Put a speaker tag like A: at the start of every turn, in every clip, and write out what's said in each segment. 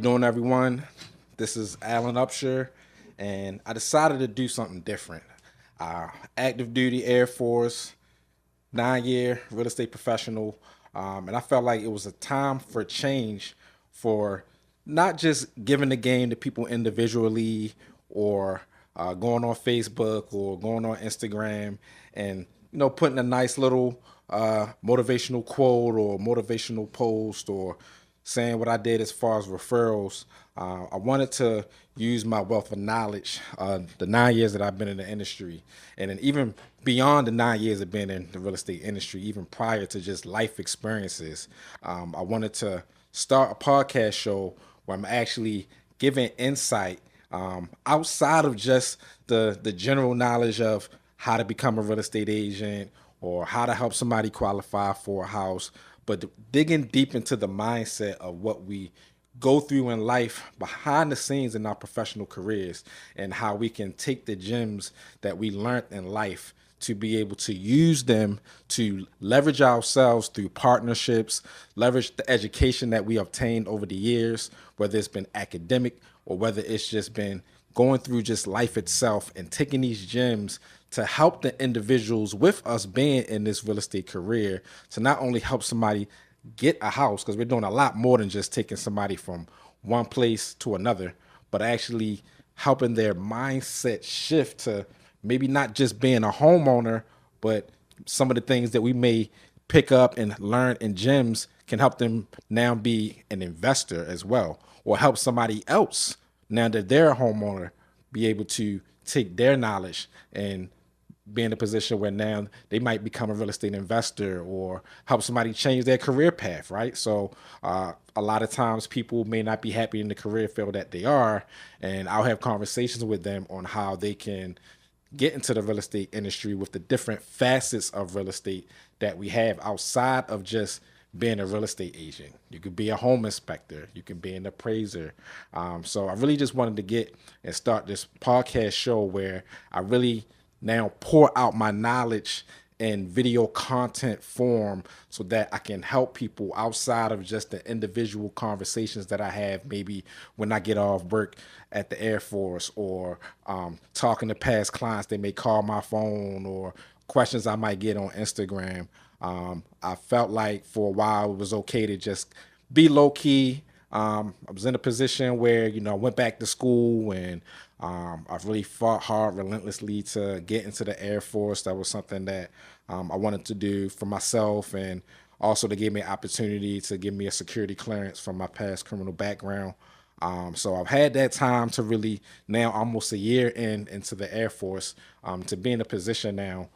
A: Doing everyone, this is Alan Upshur, and I decided to do something different. Active duty Air Force, 9 year real estate professional, and I felt like it was a time for change for not just giving the game to people individually or going on Facebook or going on Instagram and putting a nice little motivational quote or motivational post or saying what I did as far as referrals. I wanted to use my wealth of knowledge, the 9 years that I've been in the industry, and then even beyond the 9 years of being in the real estate industry, even prior to just life experiences. I wanted to start a podcast show where I'm actually giving insight outside of just the general knowledge of how to become a real estate agent or how to help somebody qualify for a house, but digging deep into the mindset of what we go through in life behind the scenes in our professional careers and how we can take the gems that we learned in life to be able to use them to leverage ourselves through partnerships, leverage the education that we obtained over the years, whether it's been academic or whether it's just been going through just life itself and taking these gems to help the individuals with us being in this real estate career to not only help somebody get a house, because we're doing a lot more than just taking somebody from one place to another, but actually helping their mindset shift to maybe not just being a homeowner, but some of the things that we may pick up and learn in gems can help them now be an investor as well, or help somebody else now that they're a homeowner be able to take their knowledge and be in a position where now they might become a real estate investor or help somebody change their career path, right? So a lot of times people may not be happy in the career field that they are, and I'll have conversations with them on how they can get into the real estate industry with the different facets of real estate that we have outside of just being a real estate agent. You could be a home inspector, you can be an appraiser. So I really just wanted to get and start this podcast show where I really now pour out my knowledge in video content form so that I can help people outside of just the individual conversations that I have maybe when I get off work at the Air Force or talking to past clients. They may call my phone or questions I might get on Instagram. I felt like for a while it was okay to just be low key. I was in a position where, I went back to school and I've really fought hard relentlessly to get into the Air Force. That was something that I wanted to do for myself and also to give me an opportunity to give me a security clearance from my past criminal background. So I've had that time to really now almost a year into the Air Force to be in a position now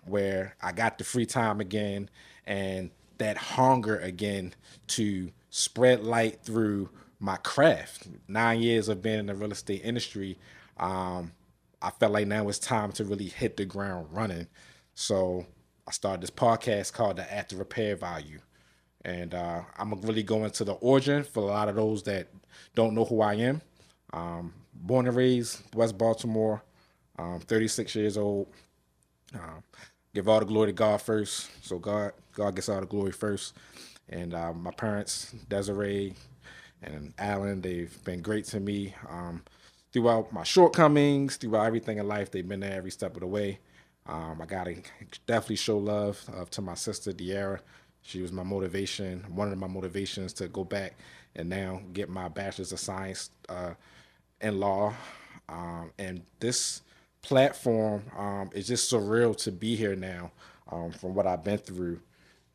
A: where I got the free time again and that hunger again to spread light through my craft. 9 years of being in the real estate industry, I felt like now it's time to really hit the ground running. So I started this podcast called The After Repair Value. And I'm going to really go into the origin for a lot of those that don't know who I am. Born and raised West Baltimore, 36 years old. Give all the glory to God first. So God gets all the glory first. And my parents, Desiree and Alan, they've been great to me throughout my shortcomings, throughout everything in life. They've been there every step of the way. I gotta definitely show love to my sister De'Ara. She was my motivation, one of my motivations to go back and now get my bachelor's of science in law. And this platform is just surreal to be here now from what I've been through.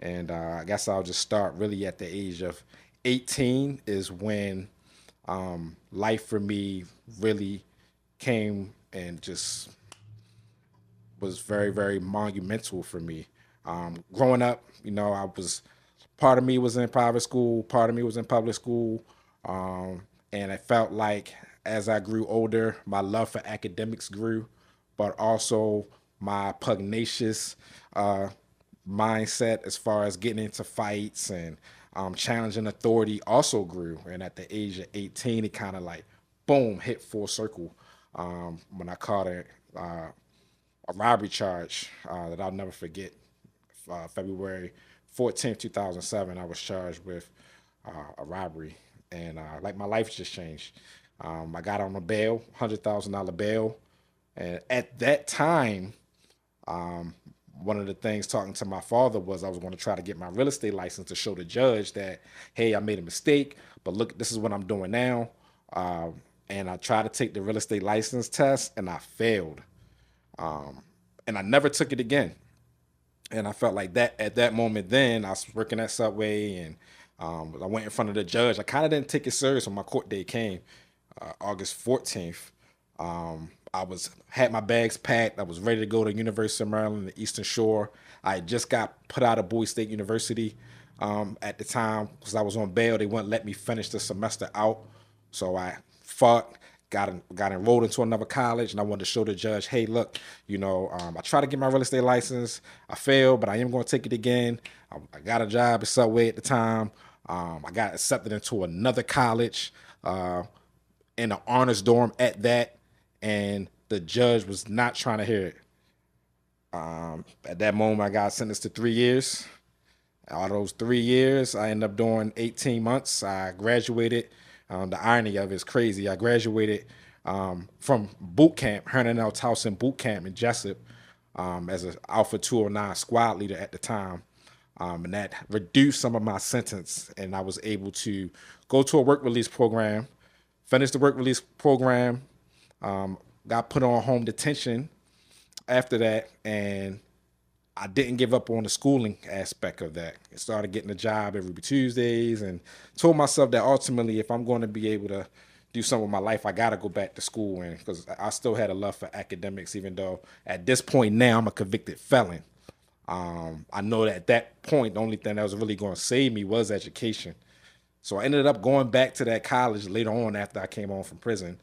A: And I guess I'll just start really at the age of 18 is when life for me really came and just was very, very monumental for me. Growing up, I was part of me was in private school, part of me was in public school, and it felt like as I grew older, my love for academics grew, but also my pugnacious mindset as far as getting into fights and challenging authority also grew. And at the age of 18, it kind of like boom hit full circle when I caught a robbery charge that I'll never forget. February 14th, 2007, I was charged with a robbery. and like my life just changed. I got on a bail, $100,000 bail, and at that time, one of the things talking to my father was I was going to try to get my real estate license to show the judge that, hey, I made a mistake, but look, this is what I'm doing now. And I tried to take the real estate license test and I failed. And I never took it again. And I felt like that at that moment. Then I was working at Subway, and I went in front of the judge. I kind of didn't take it serious when my court date came, August 14th. I was had my bags packed. I was ready to go to University of Maryland, the Eastern Shore. I had just got put out of Bowie State University at the time because I was on bail. They wouldn't let me finish the semester out, so I fought. Got enrolled into another college, and I wanted to show the judge, hey, look, I tried to get my real estate license. I failed, but I am going to take it again. I got a job at Subway at the time. I got accepted into another college in an honors dorm at that, and the judge was not trying to hear it. At that moment, I got sentenced to 3 years. Out of those 3 years, I ended up doing 18 months. I graduated. The irony of it is crazy. I graduated from boot camp, Hernan L. Towson boot camp in Jessup, as an Alpha 209 squad leader at the time. And that reduced some of my sentence, and I was able to go to a work release program, finish the work release program, got put on home detention after that, and I didn't give up on the schooling aspect of that. I started getting a job every Tuesdays and told myself that ultimately, if I'm going to be able to do something with my life, I got to go back to school, and because I still had a love for academics, even though at this point now I'm a convicted felon. I know that at that point, the only thing that was really going to save me was education. So I ended up going back to that college later on after I came home from prison,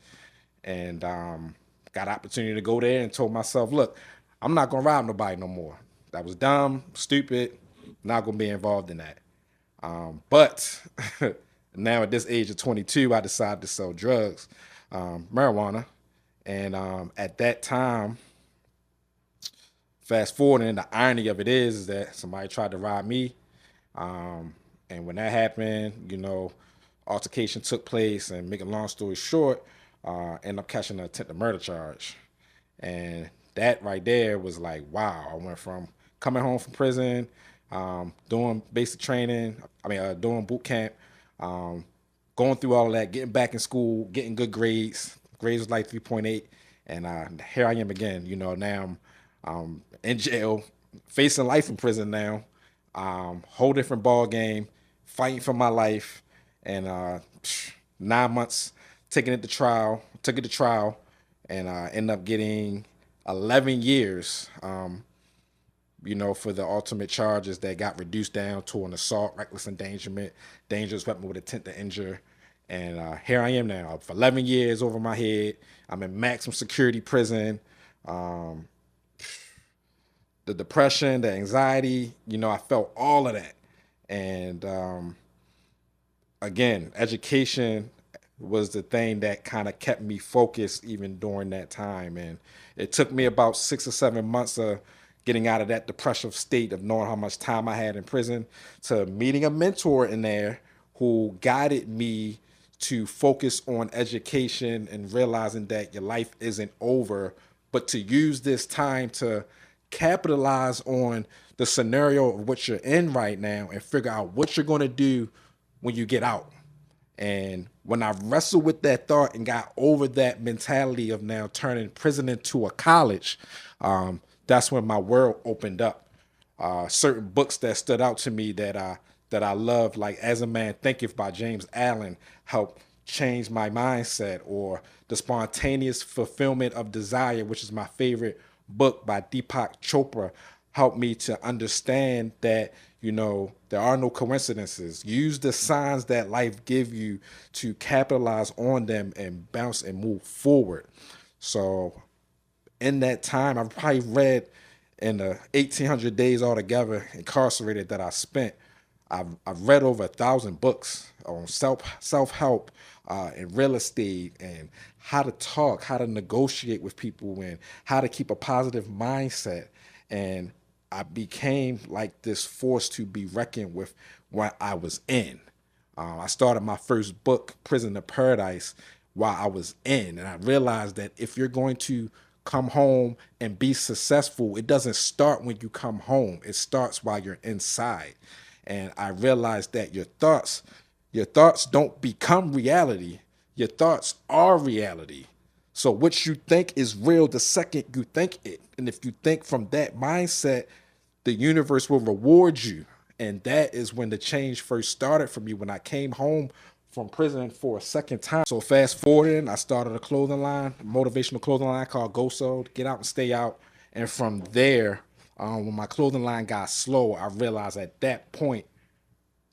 A: and got an opportunity to go there and told myself, look, I'm not going to rob nobody no more. That was dumb, stupid, not going to be involved in that. But now at this age of 22, I decided to sell drugs, marijuana. And at that time, fast forward, and the irony of it is that somebody tried to rob me. And when that happened, altercation took place, and make a long story short, ended up catching an attempted murder charge. And that right there was like, wow, I went from coming home from prison, doing basic training, doing boot camp, going through all of that, getting back in school, getting good grades. Grades was like 3.8. And here I am again, now I'm in jail, facing life in prison now, whole different ball game, fighting for my life, and 9 months took it to trial, and ended up getting 11 years, for the ultimate charges that got reduced down to an assault, reckless endangerment, dangerous weapon with intent to injure. And here I am now, for 11 years over my head. I'm in maximum security prison. The depression, the anxiety, I felt all of that. And again, education was the thing that kind of kept me focused even during that time. And it took me about 6 or 7 months of getting out of that depressive state of knowing how much time I had in prison to meeting a mentor in there who guided me to focus on education and realizing that your life isn't over, but to use this time to capitalize on the scenario of what you're in right now and figure out what you're going to do when you get out. And when I wrestled with that thought and got over that mentality of now turning prison into a college, that's when my world opened up. Certain books that stood out to me that I loved, like As a Man Thinketh by James Allen, helped change my mindset, or The Spontaneous Fulfillment of Desire, which is my favorite book by Deepak Chopra, helped me to understand that, there are no coincidences. Use the signs that life give you to capitalize on them and bounce and move forward. So in that time, I've probably read, in the 1,800 days altogether incarcerated that I spent, I've read over 1,000 books on self-help and real estate, and how to talk, how to negotiate with people, and how to keep a positive mindset. And I became like this force to be reckoned with what I was in. I started my first book, Prison to Paradise, while I was in. And I realized that if you're going to come home and be successful, it doesn't start when you come home. It starts while you're inside. And I realized that your thoughts don't become reality. Your thoughts are reality. So what you think is real the second you think it. And if you think from that mindset, the universe will reward you. And that is when the change first started for me, when I came home from prison for a second time. So fast forwarding, I started a clothing line, a motivational clothing line called Go Sold, Get Out and Stay Out. And from there, when my clothing line got slow, I realized at that point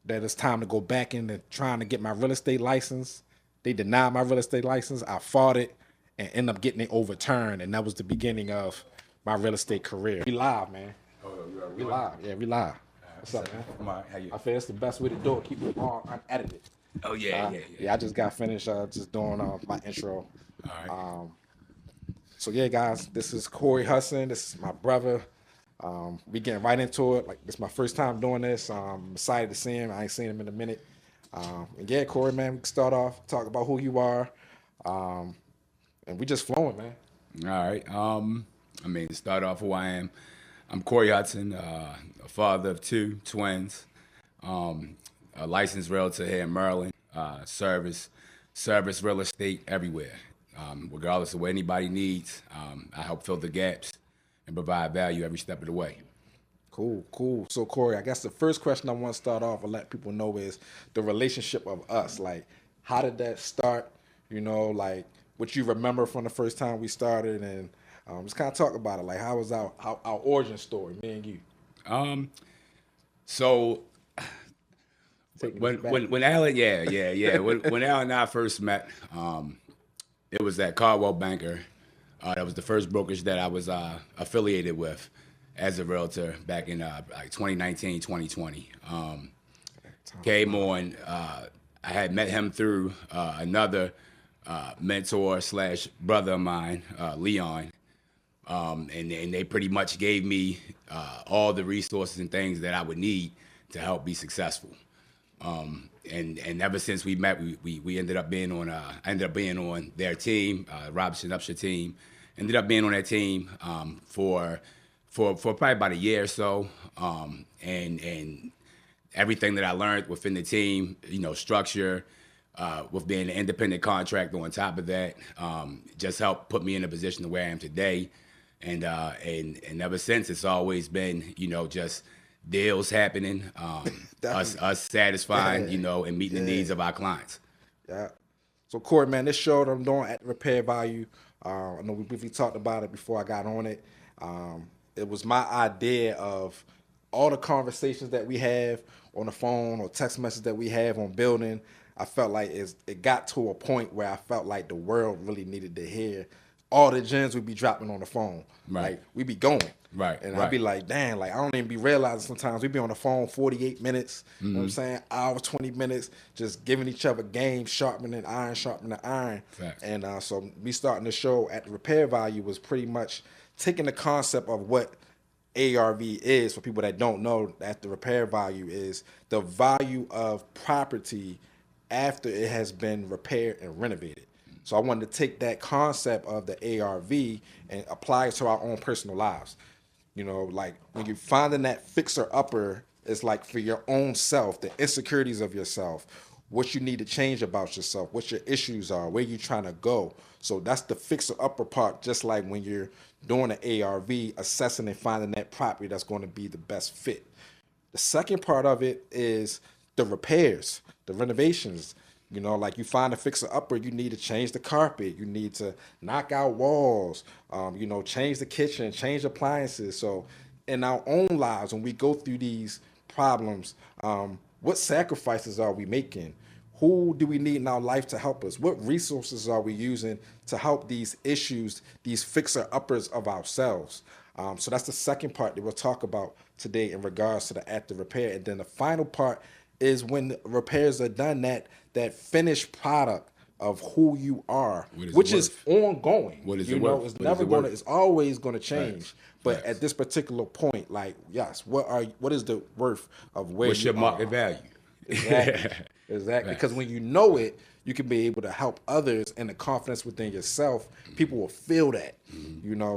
A: that it's time to go back into trying to get my real estate license. They denied my real estate license. I fought it and ended up getting it overturned. And that was the beginning of my real estate career. We live, man. We live. Yeah, we live. What's up, man?
B: How you?
A: I feel it's the best way to do it. Keep it all unedited.
B: Oh yeah.
A: Yeah, I just got finished just doing my intro.
B: All right.
A: So yeah, guys, this is Cory Hudson. This is my brother. We getting right into it. Like, this is my first time doing this. I'm excited to see him. I ain't seen him in a minute. And yeah, Cory, man, we can start off, talk about who you are. And we just flowing, man.
B: All right. I mean, to start off who I am, I'm Cory Hudson, a father of two twins, a licensed realtor here in Maryland, service real estate everywhere. Regardless of what anybody needs, I help fill the gaps and provide value every step of the way.
A: Cool. So Cory, I guess the first question I want to start off and let people know is the relationship of us. Like, how did that start? You know, like what you remember from the first time we started, and just kind of talk about it. Like, how was our origin story, me and you?
B: So when Alan, when Alan and I first met, it was at Caldwell Banker. That was the first brokerage that I was affiliated with as a realtor back in like 2019, 2020. Came on. I had met him through another mentor / brother of mine, Leon, and they pretty much gave me all the resources and things that I would need to help be successful. And ever since we met, we ended up being on I ended up being on their team, Robinson Upshur team. Ended up being on that team for probably about a year or so, and everything that I learned within the team, you know, structure, with being an independent contractor on top of that, just helped put me in a position to where I am today. And ever since, it's always been, you know, just deals happening, us satisfying, you know, and meeting the needs of our clients.
A: Yeah. So Cory, man, this show that I'm doing at the Repair Value, I know we briefly talked about it before I got on it. It was my idea of all the conversations that we have on the phone or text messages that we have on building. I felt like it got to a point where I felt like the world really needed to hear all the gems we be dropping on the phone.
B: Right.
A: Like, we be going.
B: Right.
A: And
B: right.
A: I'd be like, dang, like, I don't even be realizing sometimes we be on the phone 48 minutes, you know what I'm saying? Hour, 20 minutes, just giving each other games, sharpening iron.
B: Facts.
A: And so me starting the show at the Repair Value was pretty much taking the concept of what ARV is, for people that don't know, that the Repair Value is the value of property after it has been repaired and renovated. So I wanted to take that concept of the ARV and apply it to our own personal lives. You know, like when you're finding that fixer-upper, it's like for your own self, the insecurities of yourself, what you need to change about yourself, what your issues are, where you're trying to go. So that's the fixer-upper part, just like when you're doing an ARV, assessing and finding that property that's going to be the best fit. The second part of it is the repairs, the renovations. You know, like you find a fixer-upper, you need to change the carpet, you need to knock out walls, you know, change the kitchen, change appliances. So in our own lives, when we go through these problems, what sacrifices are we making? Who do we need in our life to help us? What resources are we using to help these issues, these fixer-uppers of ourselves? So that's the second part that we'll talk about today in regards to the active repair. And then the final part is when the repairs are done, that finished product of who you are, which is ongoing.
B: What is
A: you
B: it
A: know,
B: worth?
A: it's never gonna, it's always gonna change.
B: Right.
A: But
B: Right.
A: at this particular point, like, yes, what is the worth of where
B: What's
A: you
B: your market
A: are?
B: value?
A: Exactly. Exactly. Because
B: Facts.
A: when you know it, you can be able to help others, and the confidence within yourself, people will feel that.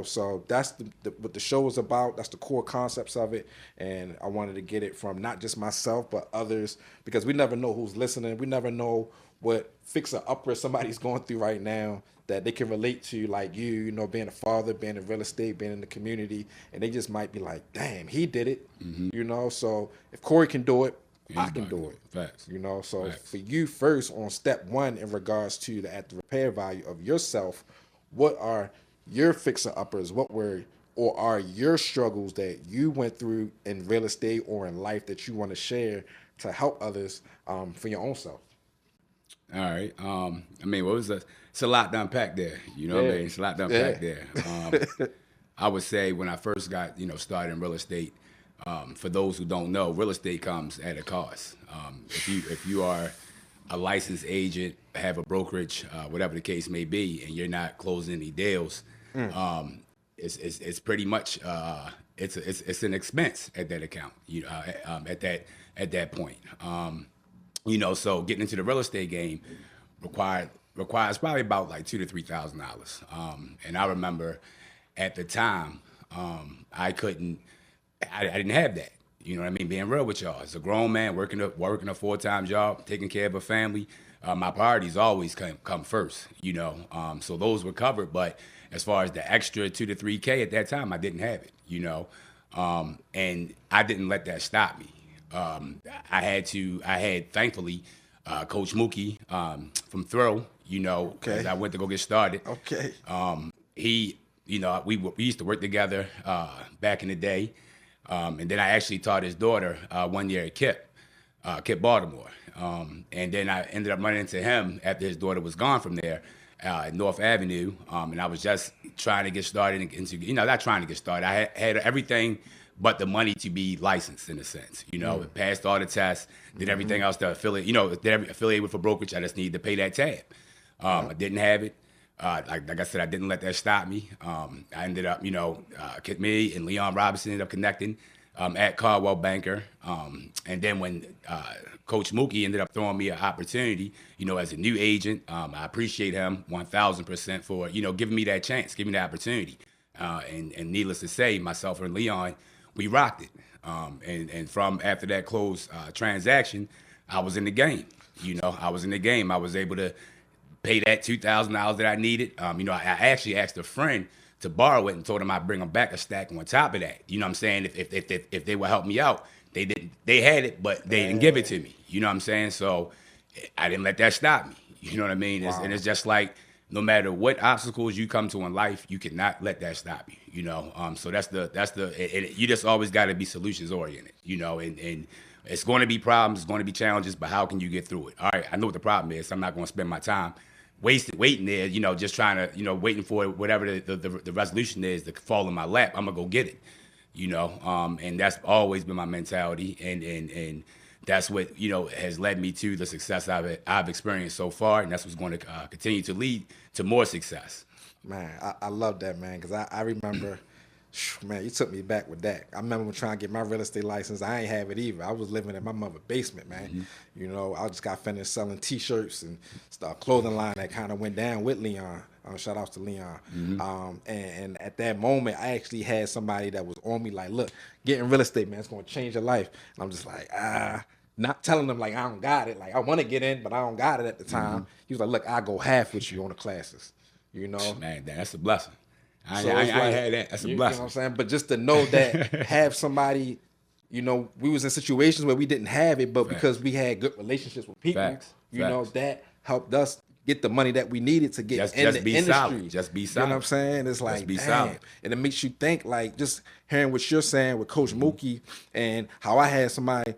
A: So that's what the show is about. That's the core concepts of it. And I wanted to get it from not just myself, but others, because we never know who's listening. We never know what fixer-upper somebody's going through right now that they can relate to, like being a father, being in real estate, being in the community, and they just might be like, damn, he did it. So if Cory can do it, I can do it.
B: Facts.
A: So
B: Facts.
A: for you first on step one in regards to the at the repair value of yourself, what are your fixer uppers? What were or are your struggles that you went through in real estate or in life that you want to share to help others for your own self?
B: All right. What was that? It's a lot to unpack there. You know what I mean? It's a lot to unpack there. I would say when I first got, started in real estate, for those who don't know, real estate comes at a cost. If you are a licensed agent, have a brokerage, whatever the case may be, and you're not closing any deals, it's pretty much it's an expense at that account. At that point. So getting into the real estate game requires probably about like $2,000 to $3,000. And I remember at the time, I didn't have that. You know what I mean? Being real with y'all, as a grown man working a full-time job, taking care of a family, my priorities always come first. So those were covered. But as far as the extra 2 to 3K at that time, I didn't have it. And I didn't let that stop me. I had thankfully Coach Mookie from Throw, as I went to go get started.
A: Okay.
B: We used to work together back in the day, and then I actually taught his daughter 1 year at Kip Baltimore, and then I ended up running into him after his daughter was gone from there at North Avenue, and I was just trying to get started into not trying to get started. I had everything but the money to be licensed in a sense, passed all the tests, did everything else to affiliate with a brokerage. I just needed to pay that tab. I didn't have it. Like I said, I didn't let that stop me. I ended up, me and Leon Robinson ended up connecting at Caldwell Banker. And then when Coach Mookie ended up throwing me an opportunity, as a new agent, I appreciate him 1,000% for, giving me that chance, giving me the opportunity. And needless to say, myself and Leon, we rocked it. And from after that closed transaction, I was in the game. I was in the game. I was able to pay that $2,000 that I needed. I actually asked a friend to borrow it and told him I'd bring him back a stack on top of that. You know what I'm saying? If they would help me out, they had it, but they didn't give it to me. You know what I'm saying? So I didn't let that stop me. You know what I mean?
A: Wow.
B: And it's just like, no matter what obstacles you come to in life, you cannot let that stop you. So you just always got to be solutions oriented. And it's going to be problems, it's going to be challenges, but how can you get through it? All right, I know what the problem is. I'm not going to spend my time waiting there, just trying to, waiting for whatever the resolution is to fall in my lap. I'm gonna go get it, and that's always been my mentality, and that's what has led me to the success I've experienced so far, and that's what's going to continue to lead to more success.
A: Man, I love that, man, because I remember, man, you took me back with that. I remember trying to get my real estate license. I ain't have it either. I was living in my mother's basement, man. I just got finished selling T-shirts and stuff, clothing line that kind of went down with Leon. Shout outs to Leon. And at that moment, I actually had somebody that was on me like, look, getting real estate, man, it's going to change your life. And I'm just like, not telling them like I don't got it. Like I want to get in, but I don't got it at the time. He was like, look, I'll go half with you on the classes.
B: Man, that's a blessing. I
A: like,
B: had that. That's a blessing.
A: You know what I'm saying? But just to know that have somebody, we was in situations where we didn't have it, but because we had good relationships with people,
B: Facts.
A: That helped us get the money that we needed to get in the industry.
B: Solid. Just be solid.
A: You know what I'm saying? It's like,
B: be
A: damn.
B: solid.
A: And it makes you think, like, just hearing what you're saying with Coach Mookie and how I had somebody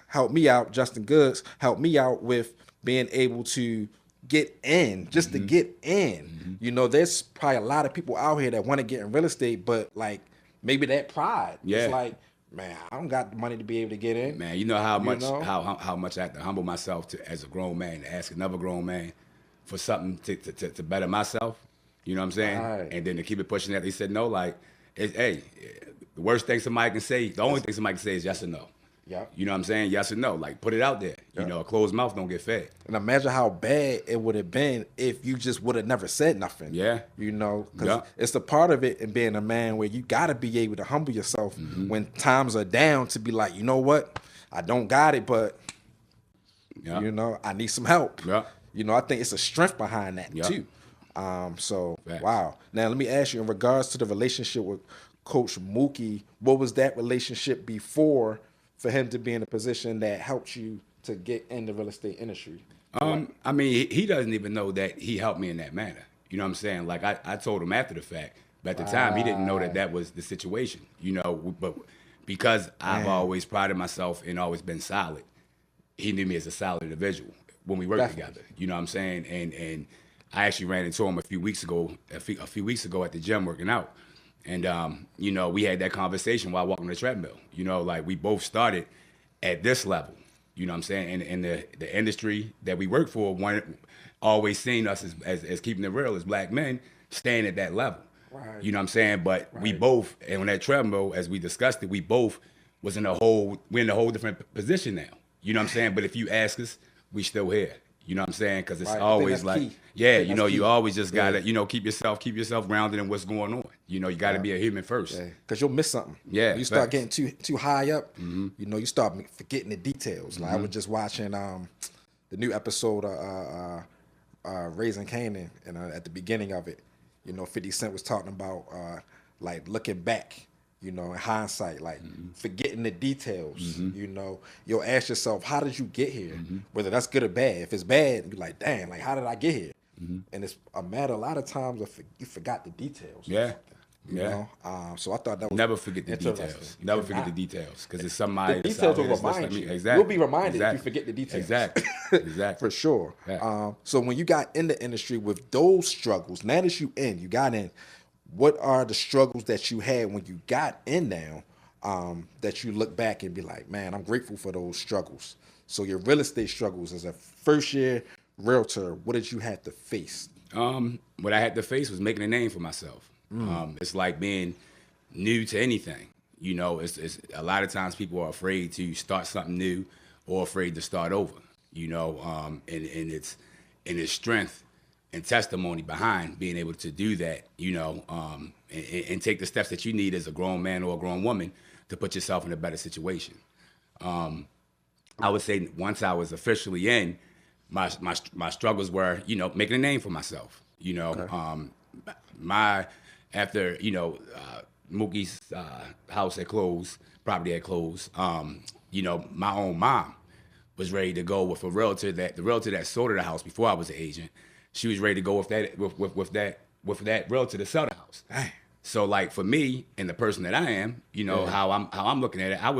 A: help me out, Justin Goods, help me out with being able to get in, just to get in. There's probably a lot of people out here that want to get in real estate, but like maybe that pride.
B: Yeah.
A: It's like, man, I don't got the money to be able to get in.
B: Man, you know how much I have to humble myself as a grown man to ask another grown man for something to better myself. You know what I'm saying?
A: Right.
B: And then to keep it pushing that, they said no. Like, hey, the worst thing somebody can say, the only thing somebody can say is yes or no.
A: Yep.
B: You know what I'm saying? Yes or no. Like, put it out there. You know, a closed mouth don't get fed.
A: And imagine how bad it would have been if you just would have never said nothing.
B: Yeah.
A: You know, because it's the part of it in being a man where you got to be able to humble yourself when times are down to be like, you know what? I don't got it, but, you know, I need some help.
B: Yeah.
A: You know, I think it's a strength behind that, too. So,
B: Facts.
A: wow. Now, let me ask you, in regards to the relationship with Coach Mookie, what was that relationship before for him to be in a position that helped you to get in the real estate industry?
B: I mean, he doesn't even know that he helped me in that manner. You know what I'm saying? Like, I told him after the fact, but at the time, he didn't know that that was the situation, you know, but because I've always prided myself and always been solid, he knew me as a solid individual when we worked together. You know what I'm saying? And I actually ran into him a few weeks ago at the gym working out. And, you know, we had that conversation while walking the treadmill. You know, like, we both started at this level. You know what I'm saying? And the industry that we work for, always seen us as keeping it real as black men, staying at that level.
A: Right.
B: You know what I'm saying? But we both, and on that treadmill, as we discussed it, we both we're in a whole different position now. You know what I'm saying? But if you ask us, we still here. You know what I'm saying? Because it's always like,
A: key.
B: you know, you always just gotta, you know, keep yourself grounded in what's going on. You know, you gotta be a human first.
A: Because you'll miss something.
B: Yeah,
A: you start getting too high up. You know, you start forgetting the details. Like, I was just watching the new episode of Raising Canaan, and at the beginning of it, you know, 50 Cent was talking about like looking back. You know, in hindsight, like forgetting the details, you know, you'll ask yourself, how did you get here? Whether that's good or bad. If it's bad, you're like, dang, like, how did I get here? And it's a matter, a lot of times, you forgot the details.
B: Yeah.
A: You know? So I thought that was
B: never forget the details. Never forget the details, because it's somebody.
A: The details will remind you.
B: Exactly.
A: You'll be reminded if you forget the details.
B: Exactly.
A: For sure. Yeah. So when you got in the industry with those struggles, now that you got in, what are the struggles that you had when you got in now that you look back and be like, man, I'm grateful for those struggles? So your real estate struggles as a first-year realtor, what did you have to face?
B: What I had to face was making a name for myself. It's like being new to anything. You know, it's a lot of times people are afraid to start something new or afraid to start over. You know, and it's strength and testimony behind being able to do that, you know, and take the steps that you need as a grown man or a grown woman to put yourself in a better situation. I would say once I was officially in, my struggles were, you know, making a name for myself. You know, after, you know, Mookie's house had closed, property had closed, you know, my own mom was ready to go with the realtor that sold her the house before I was an agent. She was ready to go with that realtor to sell the house.
A: Dang.
B: So, like, for me and the person that I am, you know, how I'm looking at it, I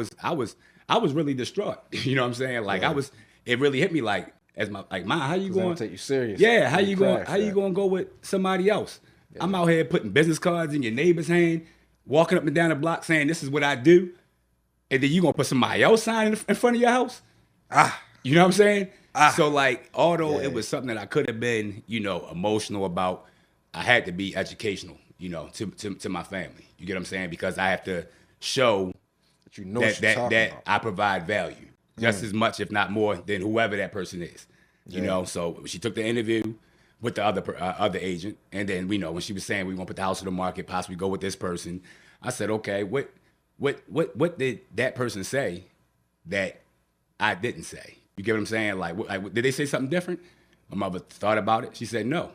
B: was really distraught. You know what I'm saying? Like, it really hit me like, Ma, how you going
A: to take you serious?
B: Yeah, how you going to go with somebody else? Yeah. I'm out here putting business cards in your neighbor's hand, walking up and down the block saying this is what I do, and then you gonna put somebody else sign in front of your house? You know what I'm saying? So, like, although it was something that I could have been, you know, emotional about, I had to be educational, you know, to my family. You get what I'm saying? Because I have to show that I provide value just as much, if not more, than whoever that person is. You know, so she took the interview with the other agent, and then, you know, when she was saying we want to put the house on the market, possibly go with this person, I said, okay, what did that person say that I didn't say? You get what I'm saying? Like, did they say something different? My mother thought about it. She said no.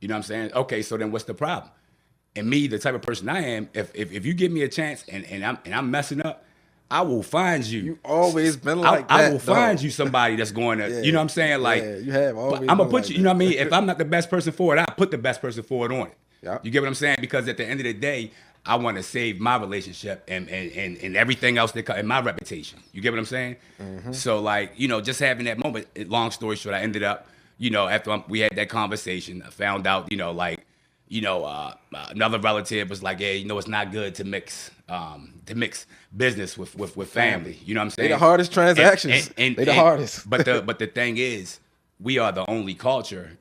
B: You know what I'm saying? Okay, so then what's the problem? And me, the type of person I am, if you give me a chance and I'm messing up, I will find you.
A: You always been like that.
B: I will find you somebody that's going to, you know what I'm saying? Like,
A: you have always.
B: I'm gonna put you. You know what I mean? If I'm not the best person for it, I put the best person for it on it.
A: Yep.
B: You get what I'm saying? Because at the end of the day, I want to save my relationship and everything else and my reputation. You get what I'm saying? Mm-hmm. So, like, you know, just having that moment. Long story short, I ended up, you know, after we had that conversation, I found out, you know, like, you know, another relative was like, yeah, you know, it's not good to mix business with family. You know what I'm saying?
A: They the hardest transactions. They the hardest.
B: But the thing is, we are the only culture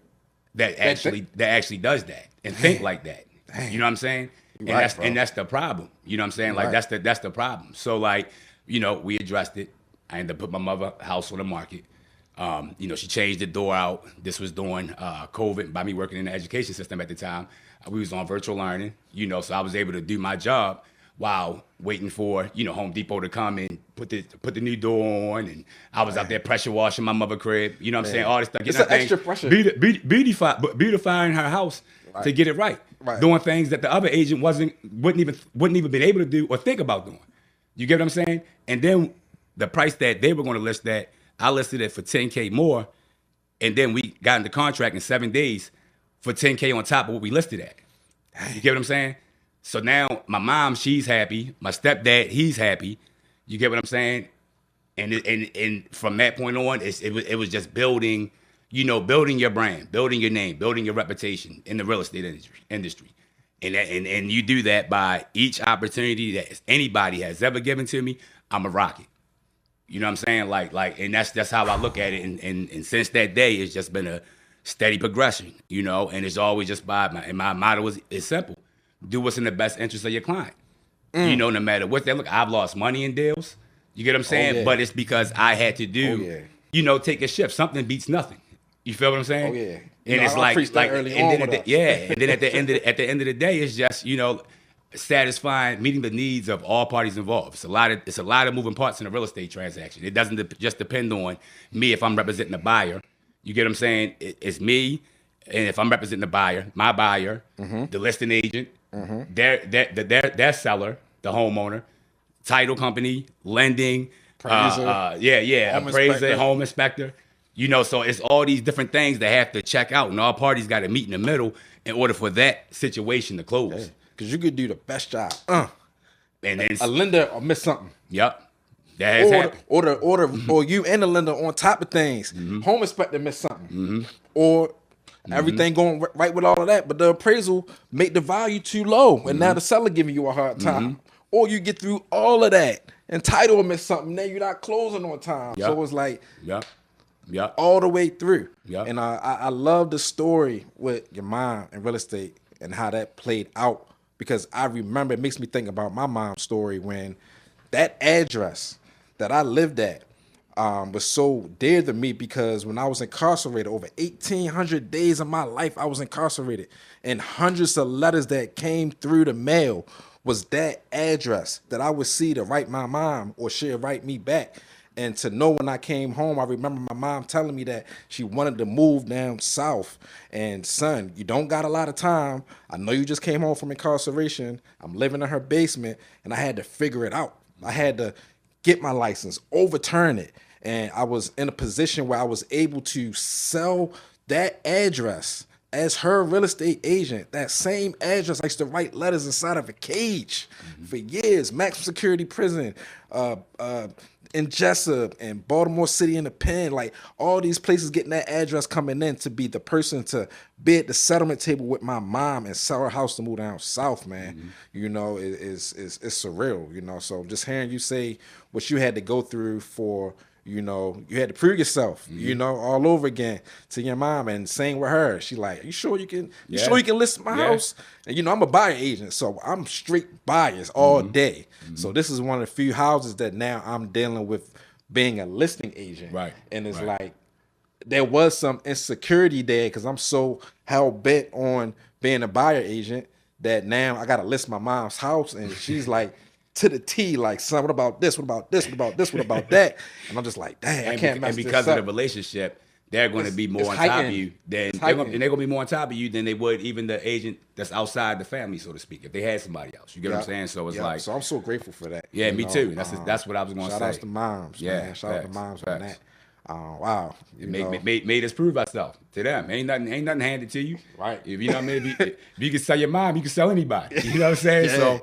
B: that actually does that and think like that. You know what I'm saying? And that's the problem. You know what I'm saying? Like, that's the problem. So, like, you know, we addressed it. I ended up putting my mother's house on the market. She changed the door out. This was during COVID, by me working in the education system at the time. We was on virtual learning, so I was able to do my job while waiting for, Home Depot to come and put the new door on. And I was out there pressure washing my mother crib. You know what I'm saying? All this stuff.
A: It's an extra pressure.
B: Beautifying her house to get it right. Doing things that the other agent wouldn't even been able to do or think about doing. You get what I'm saying? And then the price that they were going to list that, I listed it for $10K more. And then we got into contract in 7 days for $10K on top of what we listed at. You get what I'm saying? So now my mom, she's happy. My stepdad, he's happy. You get what I'm saying? And from that point on, it was just building your brand, building your name, building your reputation in the real estate industry. And you do that by each opportunity that anybody has ever given to me, I'm a rocket. You know what I'm saying? Like, and that's how I look at it. And since that day, it's just been a steady progression, and it's always just my motto is simple. Do what's in the best interest of your client. No matter what they look. I've lost money in deals. You get what I'm saying?
A: Yeah.
B: But it's because I had to do, take a shift. Something beats nothing. You feel what I'm saying?
A: Oh yeah.
B: And it's like early on and then at the end of the day, it's just satisfying, meeting the needs of all parties involved. It's a lot of moving parts in a real estate transaction. It doesn't just depend on me if I'm representing the buyer. You get what I'm saying? It's me, and if I'm representing the buyer, my buyer, the listing agent, their seller, the homeowner, title company, lending, appraiser, home inspector. So it's all these different things that have to check out, and all parties got to meet in the middle in order for that situation to close.
A: Because you could do the best job,
B: and then
A: a lender will miss something.
B: Yep. That has happened.
A: Or you and the lender on top of things. Home inspector missed something. Or everything going right with all of that, but the appraisal make the value too low, and now the seller giving you a hard time. Or you get through all of that, and title will miss something, then you're not closing on time.
B: Yep.
A: So it's like
B: Yep.
A: all the way through.
B: Yep.
A: And I love the story with your mom and real estate and how that played out, because I remember, it makes me think about my mom's story when that address that I lived at was so dear to me, because when I was incarcerated, over 1,800 days of my life I was incarcerated, and hundreds of letters that came through the mail was that address that I would see to write my mom, or she'd write me back. And to know when I came home, I remember my mom telling me that she wanted to move down south. And son, you don't got a lot of time. I know you just came home from incarceration. I'm living in her basement, and I had to figure it out. I had to get my license, overturn it. And I was in a position where I was able to sell that address as her real estate agent. That same address, I used to write letters inside of a cage for years. Maximum security prison, in Jessup and Baltimore City in the pen, like all these places, getting that address, coming in to be the person to be at the settlement table with my mom and sell her house to move down south, man. It's surreal, so just hearing you say what you had to go through for, you had to prove yourself, all over again to your mom, and saying with her, she like, you sure you can list my house? And I'm a buyer agent, so I'm straight buyers all day. So this is one of the few houses that now I'm dealing with being a listing agent.
B: Right.
A: And it's like, there was some insecurity there, because I'm so hell bent on being a buyer agent that now I got to list my mom's house, and she's like, to the T, like, son, what about this? What about this? What about this? What about that? And I'm just like, dang, I can't mess this up.
B: And because of the relationship, they're going to be more on top of you than they're going to be more on top of you than they would even the agent that's outside the family, so to speak, if they had somebody else. You get what I'm saying? So it's like,
A: so I'm so grateful for that.
B: Yeah, me too. That's what I was going to say.
A: Shout out to moms, man. Shout out to moms on that. Wow,
B: made us prove ourselves to them. Ain't nothing handed to you,
A: right?
B: If you know what I mean, if you can sell your mom, you can sell anybody. You know what I'm saying? So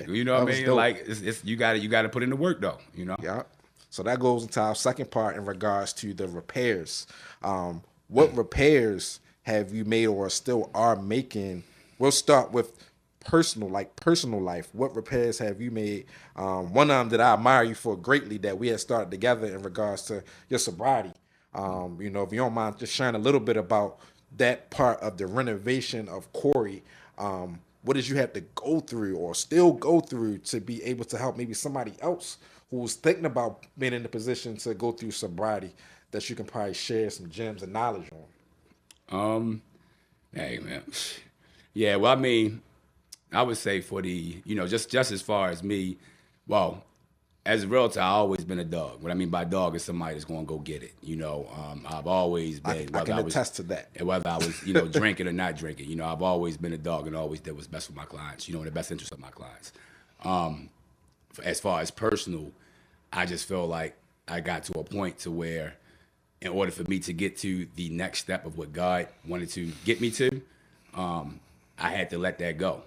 B: you know what I mean. Dope. Like it's you got to put in the work though.
A: Yeah. So that goes into our second part in regards to the repairs. What repairs have you made or still are making? We'll start with personal life. What repairs have you made? One of them that I admire you for greatly, that we had started together in regards to your sobriety. If you don't mind just sharing a little bit about that part of the renovation of Cory. What did you have to go through or still go through to be able to help maybe somebody else who's thinking about being in the position to go through sobriety that you can probably share some gems and knowledge on?
B: Hey man, yeah. Well, I mean, I would say for the, just as far as me, well, as a realtor, I've always been a dog. What I mean by dog is somebody that's going to go get it. I've always been.
A: I can attest to that.
B: And whether I was, drinking or not drinking, I've always been a dog and always did what's best for my clients, in the best interest of my clients. As far as personal, I just feel like I got to a point to where, in order for me to get to the next step of what God wanted to get me to, I had to let that go.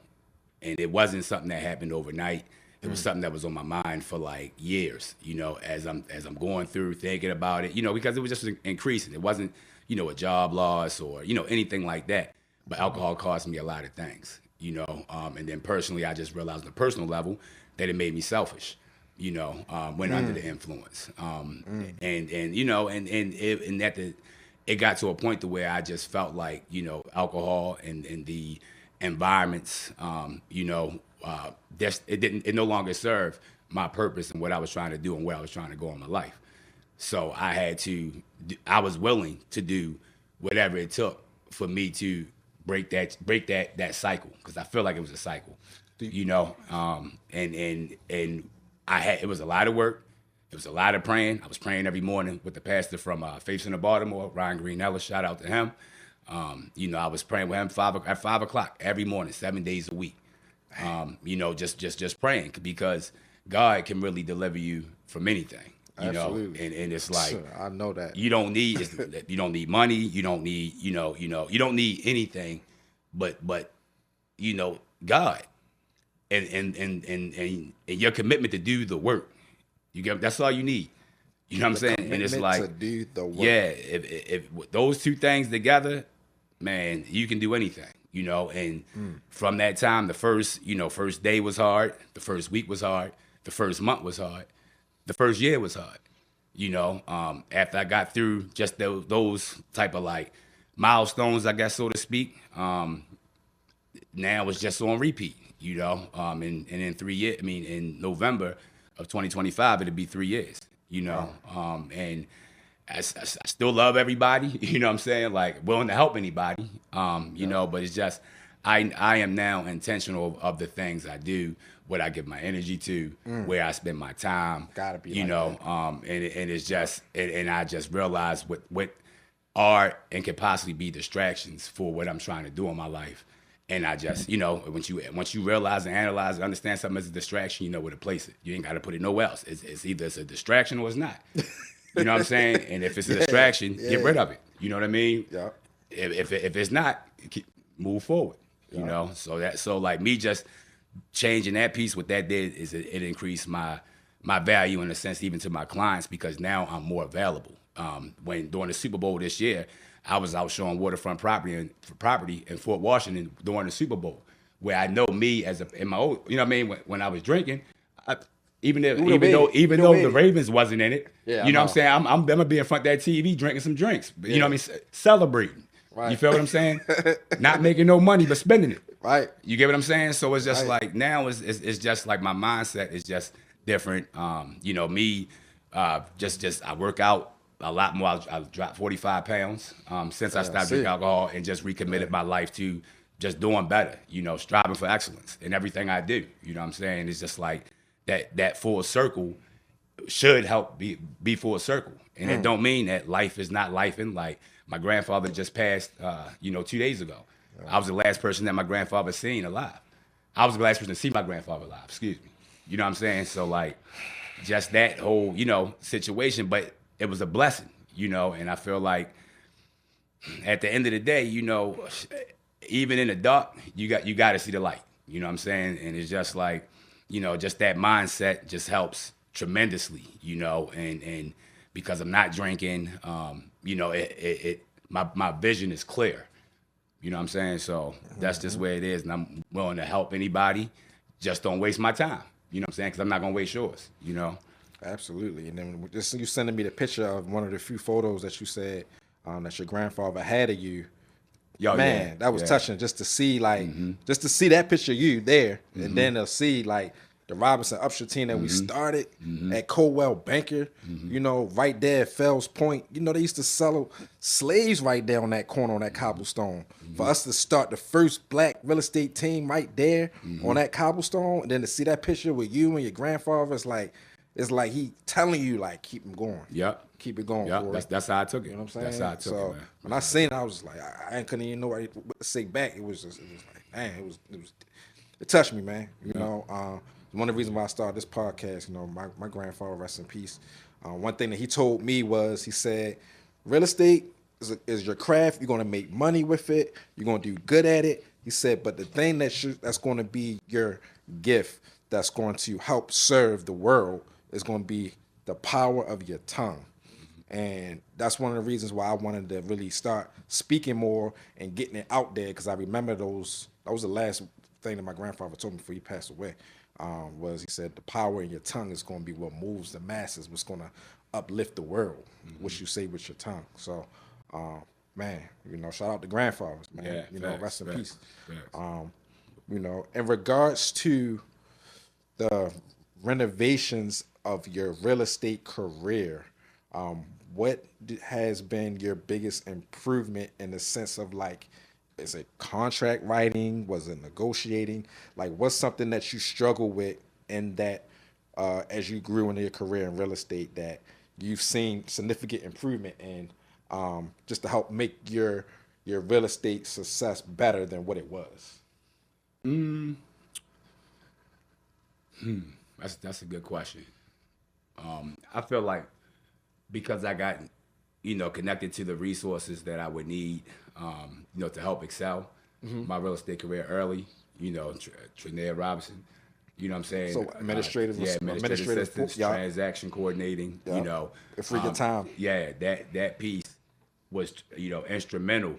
B: And it wasn't something that happened overnight. It was something that was on my mind for like years, as I'm going through thinking about it, because it was just increasing. It wasn't, a job loss or, anything like that. But alcohol cost me a lot of things, and then personally, I just realized on a personal level that it made me selfish, when under the influence. It got to a point to where I just felt like, alcohol and the environments, it no longer served my purpose and what I was trying to do and where I was trying to go in my life. So I was willing to do whatever it took for me to break that cycle, because I feel like it was a cycle, it was a lot of work. It was a lot of praying. I was praying every morning with the pastor from Faith Center Baltimore, Ryan Green Ellis, shout out to him. I was praying with him at 5 o'clock every morning, 7 days a week. Just praying, because God can really deliver you from anything.
A: Absolutely.
B: And it's like,
A: I know that
B: you don't need money, you don't need you don't need anything, but God, and your commitment to do the work. That's all you need. You know what I'm saying? And it's like,
A: to do the work.
B: Yeah, if those two things together, man, you can do anything. And from that time, the first day was hard, the first week was hard, the first month was hard, the first year was hard. After I got through just those type of like milestones, I guess, so to speak, now it's just on repeat. And in 3 years, in November of 2025, it'll be 3 years. And I still love everybody, you know what I'm saying? Like, willing to help anybody, but it's just, I am now intentional of the things I do, what I give my energy to, where I spend my time.
A: Gotta be
B: and it's just, and I just realized what are and can possibly be distractions for what I'm trying to do in my life. And I just, once you realize and analyze and understand something as a distraction, you know where to place it. You ain't got to put it nowhere else. It's either it's a distraction or it's not. You know what I'm saying? And if it's a distraction, get rid of it. You know what I mean?
A: Yeah.
B: If it's not, move forward.
A: Yeah.
B: So like me just changing that piece, what that did is it increased my value in a sense, even to my clients, because now I'm more available. When during the Super Bowl this year, I was out showing waterfront property in Fort Washington during the Super Bowl, where I know me in my old, when I was drinking, even though the Ravens wasn't in it, what I'm saying, I'm gonna be in front of that TV drinking some drinks, you know what I mean, celebrating. Right. You feel what I'm saying? Not making no money, but spending it.
A: Right.
B: You get what I'm saying? So it's just like now it's just like my mindset is just different. Me, just I work out a lot more. I dropped 45 pounds since I stopped drinking alcohol and just recommitted my life to just doing better, striving for excellence in everything I do. You know what I'm saying? It's just like that full circle should help be full circle. And it don't mean that life is not lifing. Like my grandfather just passed, 2 days ago. Yeah. I was the last person that my grandfather seen alive. I was the last person to see my grandfather alive, excuse me. You know what I'm saying? So like just that whole, situation, but it was a blessing, and I feel like at the end of the day, even in the dark, you got to see the light. You know what I'm saying? And it's just like, just that mindset just helps tremendously, and because I'm not drinking, my vision is clear. You know what I'm saying? So that's just where it is, and I'm willing to help anybody. Just don't waste my time. You know what I'm saying? Because I'm not gonna waste yours.
A: Absolutely. And then just you sending me the picture of one of the few photos that you said that your grandfather had of you. That was touching just to see just to see that picture of you there, and then to see like the Robinson Upshur team that we started at Coldwell Banker, you know, right there at Fells Point. You know, they used to sell slaves right there on that corner on that cobblestone. For us to start the first black real estate team right there on that cobblestone, and then to see that picture with you and your grandfather, it's like he telling you, like, keep them going.
B: Yep.
A: Keep it going.
B: Yep.
A: Corey.
B: That's how I took it.
A: You know what I'm saying?
B: That's how I took it, man.
A: When I seen it, I was like, I couldn't even know what to say back. It was like, man, it touched me, man. You know, one of the reasons why I started this podcast, you know, my grandfather, rest in peace. One thing that he told me was, he said, real estate is your craft. You're going to make money with it. You're going to do good at it. He said, but the thing that's going to be your gift, that's going to help serve the world, is going to be the power of your tongue. And that's one of the reasons why I wanted to really start speaking more and getting it out there, because I remember that was the last thing that my grandfather told me before he passed away, was he said, the power in your tongue is going to be what moves the masses, what's going to uplift the world, what you say with your tongue. So, man, you know, shout out to grandfathers, man.
B: Yeah,
A: you know, rest in peace. You know, in regards to the renovations of your real estate career, what has been your biggest improvement in the sense of, like, is it contract writing? Was it negotiating? Like, what's something that you struggle with in that, as you grew in your career in real estate, that you've seen significant improvement in, just to help make your real estate success better than what it was?
B: That's a good question. I feel like because I got, you know, connected to the resources that I would need, you know, to help excel my real estate career early, you know, Trinea Robinson, you know what I'm saying?
A: So administrative
B: assistance, transaction coordinating, you know.
A: For your time.
B: Yeah, that piece was, you know, instrumental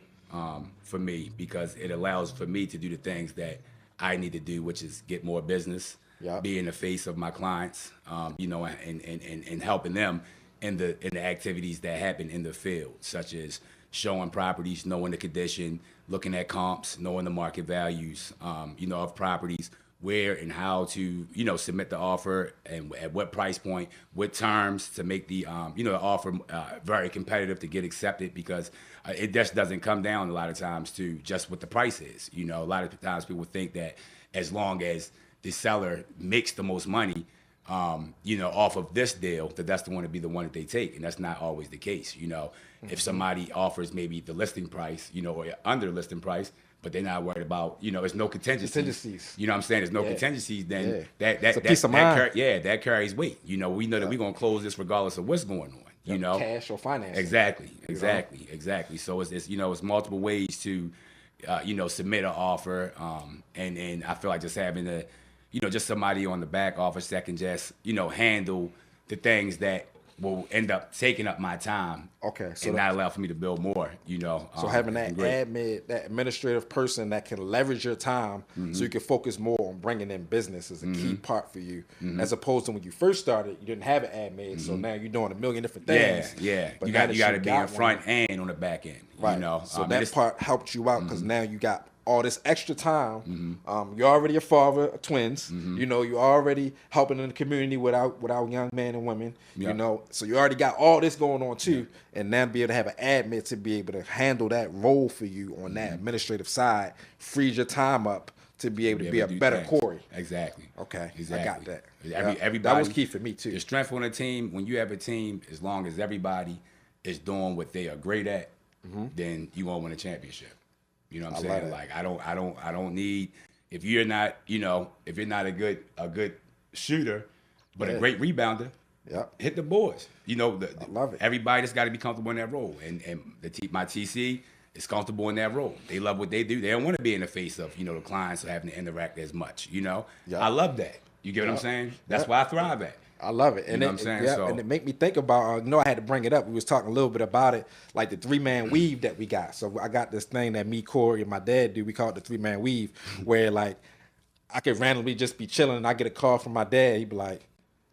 B: for me, because it allows for me to do the things that I need to do, which is get more business, be in the face of my clients, you know, and helping them in the activities that happen in the field, such as showing properties, knowing the condition, looking at comps, knowing the market values, you know, of properties, where and how to, you know, submit the offer, and at what price point, what terms to make the, you know, the offer very competitive to get accepted, because it just doesn't come down a lot of times to just what the price is. You know, a lot of times people think that as long as the seller makes the most money, you know, off of this deal, that's the one to be the one that they take, and that's not always the case. You know, if somebody offers maybe the listing price, you know, or under listing price, but they're not worried about, you know, there's no contingencies. You know what I'm saying? There's no contingencies. Then that
A: piece of mind.
B: that carries weight. You know, we know that we're gonna close this regardless of what's going on. You know,
A: cash or finance.
B: Exactly. So it's you know, it's multiple ways to, you know, submit an offer, and I feel like just having a, you know, just somebody on the back office that can just, you know, handle the things that will end up taking up my time.
A: Okay. So
B: and not allow for me to build more, you know.
A: So having that that administrative person that can leverage your time so you can focus more on bringing in business is a key part for you. As opposed to when you first started, you didn't have an admin, so now you're doing a million different things.
B: Yeah.
A: But
B: you got to be in front and on the back end,
A: right.
B: You know.
A: So that part helped you out, because now you got all this extra time. You're already a father of twins. You know, you're already helping in the community with our young men and women. You know, so you already got all this going on too, and now be able to have an admin to be able to handle that role for you on that administrative side frees your time up to be able to be a better Cory.
B: Exactly.
A: Okay.
B: Exactly.
A: I got that.
B: Everybody,
A: that was key for me too.
B: The strength on a team, when you have a team, as long as everybody is doing what they are great at, then you won't win a championship. You know what I'm saying? Like I don't need, if you're not, you know, if you're not a good shooter, but a great rebounder, hit the boards. You know,
A: I love it.
B: Everybody just got to be comfortable in that role, and my TC is comfortable in that role. They love what they do. They don't want to be in the face of, you know, the clients or having to interact as much. You know, I love that. You get what I'm saying? That's why I thrive at.
A: I love it. And
B: you know what I'm saying?
A: And it make me think about, you know, I had to bring it up. We was talking a little bit about it, like the 3-man weave that we got. So I got this thing that me, Cory, and my dad do. We call it the 3-man weave, where like I could randomly just be chilling and I get a call from my dad. He'd be like,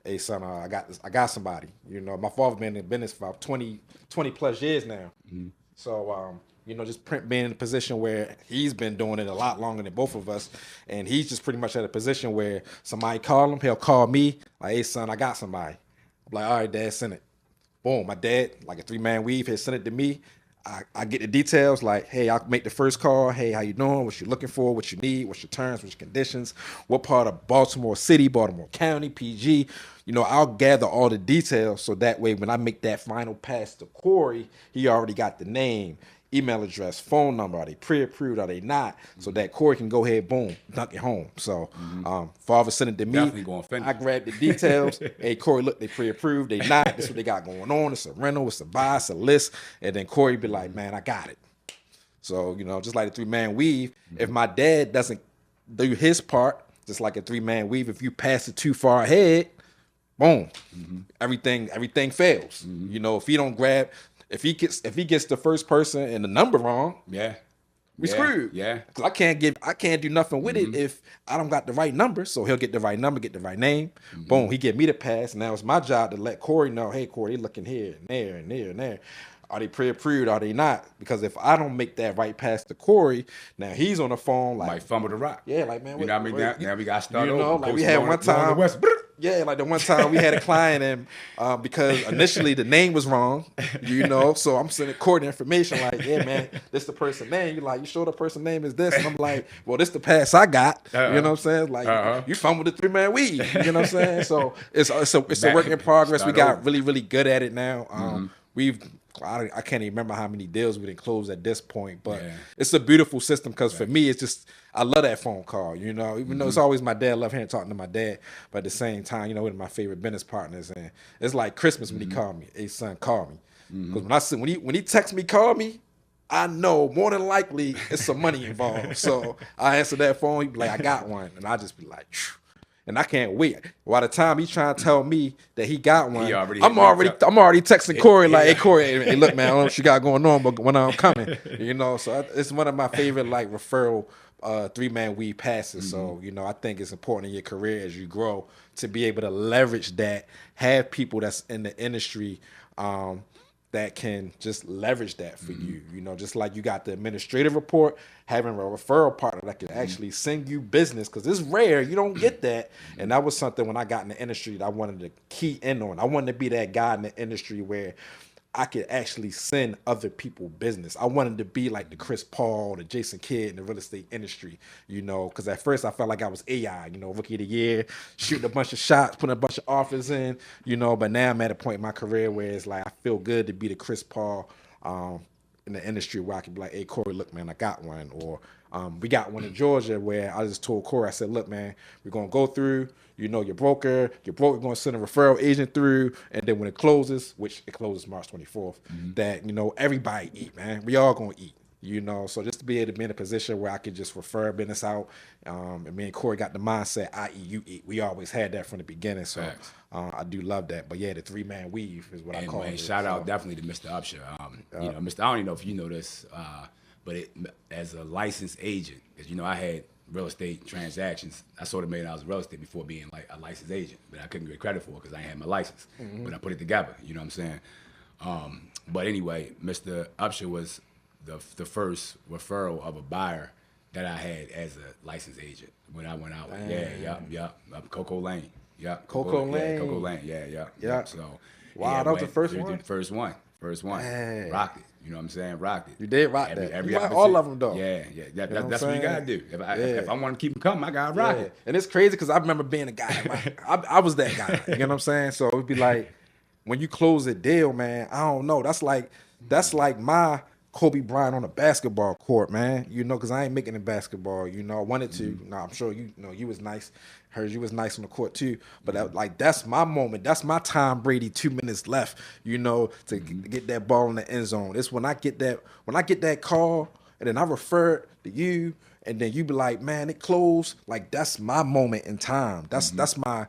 A: hey son, I got somebody. You know, my father been in business for about 20 plus years now. So just being in a position where he's been doing it a lot longer than both of us, and he's just pretty much at a position where somebody call him, he'll call me like, "Hey son, I got somebody." I'm like, "All right, Dad, send it." Boom, my dad, like a 3-man weave, he'll send it to me. I get the details like, hey, I'll make the first call. Hey, how you doing? What you looking for? What you need? What's your terms? What's your conditions? What part of Baltimore City, Baltimore County, PG? I'll gather all the details so that way when I make that final pass to Cory, he already got the name, email address, phone number. Are they pre-approved? Are they not? So that Cory can go ahead, boom, dunk it home. So father sent it to me.
B: Definitely going to finish.
A: I grabbed the details. Hey, Cory, look, they pre-approved. They not. This is what they got going on. It's a rental. It's a buy. It's a list. And then Cory be like, man, I got it. So, just like the 3-man weave, if my dad doesn't do his part, just like a 3-man weave, if you pass it too far ahead, boom, everything fails. If he don't grab, if he gets the first person and the number wrong, we screwed.
B: Yeah.
A: Cause I can't do nothing with it if I don't got the right number. So he'll get the right number, get the right name. Boom, he give me the pass. Now it's my job to let Cory know, hey Cory, they looking here and there and there and there. Are they pre-approved? Are they not? Because if I don't make that right pass to Cory, now he's on the phone like
B: might fumble the rock.
A: Yeah, like man,
B: what I mean? Now we got to start over.
A: Like we had one time. Yeah, like the one time we had a client and because initially the name was wrong, so I'm sending Cory the information like, yeah, man, this the person name. You're like, you sure the person name is this? And I'm like, well, this the pass I got. You know what I'm saying? Like you fumbled the 3-man weave. You know what I'm saying? So it's a work in progress. We got really, really good at it now. I can't even remember how many deals we didn't close at this point, but it's a beautiful system because for me, it's just, I love that phone call, even though it's always my dad, I love hearing talking to my dad, but at the same time, one of my favorite business partners, and it's like Christmas when he called me, hey son, call me. Because when he texts me, call me, I know more than likely it's some money involved. So I answer that phone, he be like, I got one. And I just be like, phew. And I can't wait. By the time he's trying to tell me that he got one, I'm already texting Cory like, hey Cory, hey look man, I don't know what you got going on, but when I'm coming, So it's one of my favorite like referral 3-man weave passes. So I think it's important in your career as you grow to be able to leverage that, have people that's in the industry that can just leverage that for you. Just like you got the administrative report, having a referral partner that can actually send you business, because it's rare. You don't get that. And that was something when I got in the industry that I wanted to key in on. I wanted to be that guy in the industry where I could actually send other people business. I wanted to be like the Chris Paul, the Jason Kidd in the real estate industry, because at first I felt like I was AI, rookie of the year, shooting a bunch of shots, putting a bunch of offers in, but now I'm at a point in my career where it's like I feel good to be the Chris Paul in the industry where I can be like, hey, Cory, look, man, I got one. Or we got one in Georgia where I just told Cory, I said, look, man, we're going to go through, your broker going to send a referral agent through, and then when it closes, which it closes March 24th, that, everybody eat, man. We all going to eat. So just to be able to be in a position where I could just refer business out, and me and Cory got the mindset, I eat, you eat. We always had that from the beginning, so I do love that. But yeah, the 3-man weave is what I call it.
B: Shout out definitely to Mr. Upshur. Mr. I don't even know if you know this, but as a licensed agent, because I had real estate transactions, I sold $1 million of real estate before being like a licensed agent, but I couldn't get credit for it because I ain't had my license. But I put it together. You know what I'm saying? But anyway, Mr. Upshur was the first referral of a buyer that I had as a licensed agent when I went out. Up Coco Lane.
A: Coco Lane.
B: Coco Lane. Yeah. So
A: that was the first one?
B: First one.
A: Dang.
B: Rocked it. You know what I'm saying? Rocked it.
A: You did rock that. You like all of them, though.
B: Yeah. That's what you got to do. If I want to keep them coming, I got to rock it.
A: And it's crazy because I remember being a guy. I was that guy. You know what I'm saying? So it would be like, when you close a deal, man, I don't know. That's like my Kobe Bryant on a basketball court, man. Because I ain't making it basketball. I wanted to. I'm sure you was nice. Heard you was nice on the court too. But that's my moment. That's my Tom Brady 2 minutes left. To get that ball in the end zone. It's when I get that call and then I refer it to you, and then you be like, man, it closed. Like that's my moment in time. That's my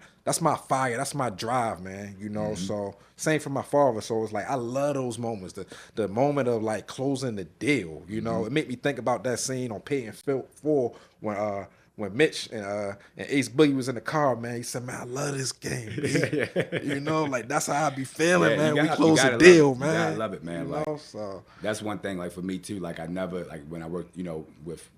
A: fire. That's my drive, man. So same for my father. So it's like I love those moments. The moment of like closing the deal. It made me think about that scene on Pay in Full when Mitch and Ace Boogie was in the car, man, he said, "Man, I love this game, B." You know, like that's how I be feeling, man. We close a deal, man.
B: You gotta love it, man.
A: You
B: like,
A: know, so
B: that's one thing. Like for me too. Like I never like when I worked, you know, with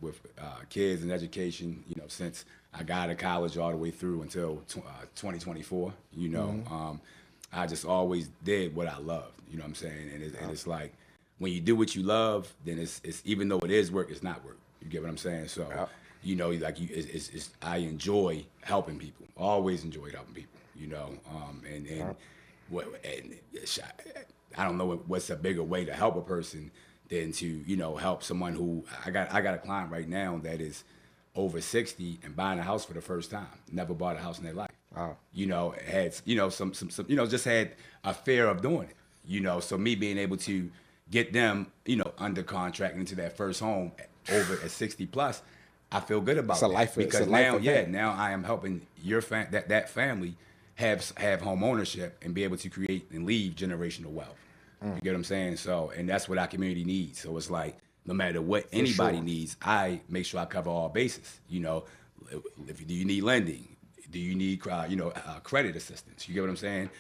B: kids and education. You know, since I got out of college all the way through until 2024. You know, I just always did what I loved. You know what I'm saying? And it's like when you do what you love, then it's even though it is work, it's not work. You get what I'm saying? So, you know, like it's I enjoy helping people. Always enjoyed helping people. You know, and I don't know what's a bigger way to help a person than to, you know, help someone who I got a client right now that is over 60 and buying a house for the first time. Never bought a house in their life.
A: Wow.
B: You know, had, you know, some, you know, just had a fear of doing it. You know, so me being able to get them, you know, under contract into that first home over at 60 plus, I feel good about that. Because now I am helping your that family have home ownership and be able to create and leave generational wealth. You get what I'm saying? So, and that's what our community needs. So it's like, no matter what anybody needs, I make sure I cover all bases. You know, do you need lending? Do you need, credit assistance? You get what I'm saying?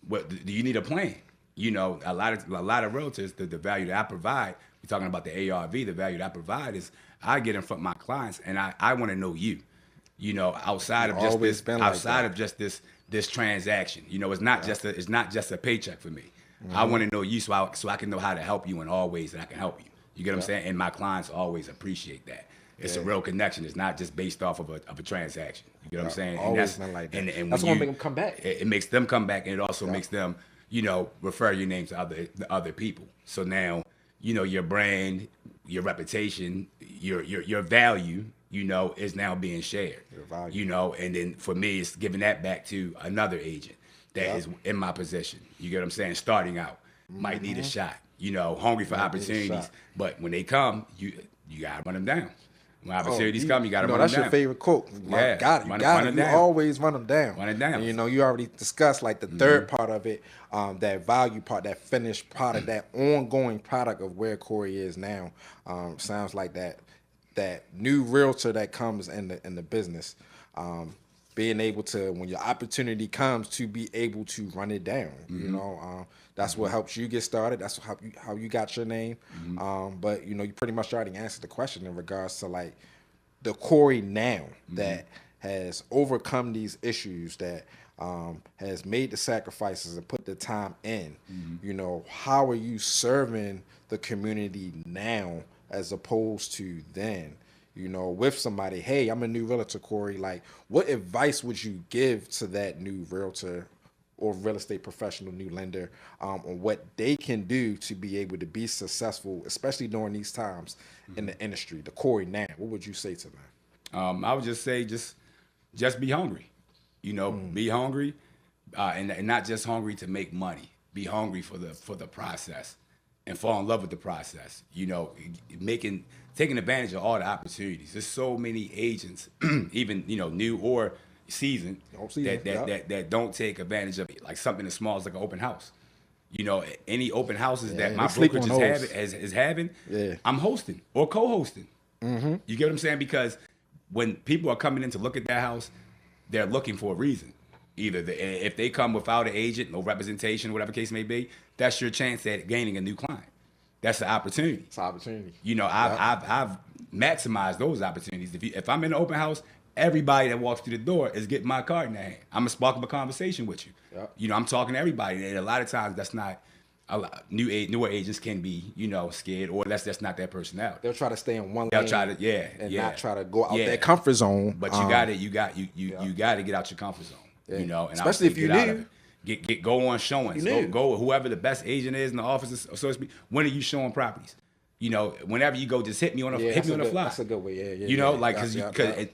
B: What do you need a plan? You know, a lot of realtors, the value that I provide, we're talking about the ARV, the value that I provide is I get in front of my clients and I want to know you. You know, outside of just this transaction. You know, it's not just a paycheck for me. I want to know you so I can know how to help you in all ways that I can help you. You get what I'm saying? And my clients always appreciate that. It's a real connection. It's not just based off of a transaction. You get what I'm saying?
A: Always not like that.
B: And
A: that's what makes them come back.
B: It makes them come back, and it also makes them, you know, refer your name to other people. So now, you know, your brand, your reputation, your value, you know, is now being shared.
A: Your value.
B: You know, and then for me, it's giving that back to another agent that is in my position. You get what I'm saying? Starting out, might need a shot. You know, hungry for opportunities. But when they come, you gotta run them down. When opportunities come, you gotta run them down.
A: That's your favorite quote. You always run them down.
B: Run it down.
A: And, you know, you already discussed like the third part of it, that value part, that finished product, that ongoing product of where Cory is now. Sounds like that new realtor that comes in the business. Being able to, when your opportunity comes, to be able to run it down. You know, that's what helps you get started. That's how you got your name. But you know, you pretty much already answered the question in regards to like the Cory now that has overcome these issues, that has made the sacrifices and put the time in. You know, how are you serving the community now as opposed to then? You know, with somebody, hey, I'm a new realtor, Cory. Like, what advice would you give to that new realtor or real estate professional, new lender, on what they can do to be able to be successful, especially during these times in the industry, the Cory now? What would you say to them?
B: I would just say, just be hungry. You know, be hungry, and not just hungry to make money. Be hungry for the process, and fall in love with the process. You know, taking advantage of all the opportunities. There's so many agents, even, you know, new or seasoned, that don't take advantage of it. Like something as small as like an open house. You know, any open houses that my brokerage is having, I'm hosting or co-hosting. You get what I'm saying? Because when people are coming in to look at that house, they're looking for a reason. Either if they come without an agent, no representation, whatever case may be, that's your chance at gaining a new client. That's the opportunity.
A: It's an opportunity.
B: You know, I've maximized those opportunities. If I'm in an open house, everybody that walks through the door is getting my card in their hand. I'm gonna spark up a conversation with you. You know, I'm talking to everybody, and a lot of times that's not. Newer agents can be, you know, scared, or that's not their personality.
A: They'll try to stay in one lane.
B: They'll try to,
A: not try to go out their comfort zone.
B: But you got to get out your comfort zone. You know, and
A: especially if you new.
B: Go on showings. Go whoever the best agent is in the office, so to speak. When are you showing properties? You know, whenever you go, just hit me on the fly.
A: That's a good way.
B: You know, like because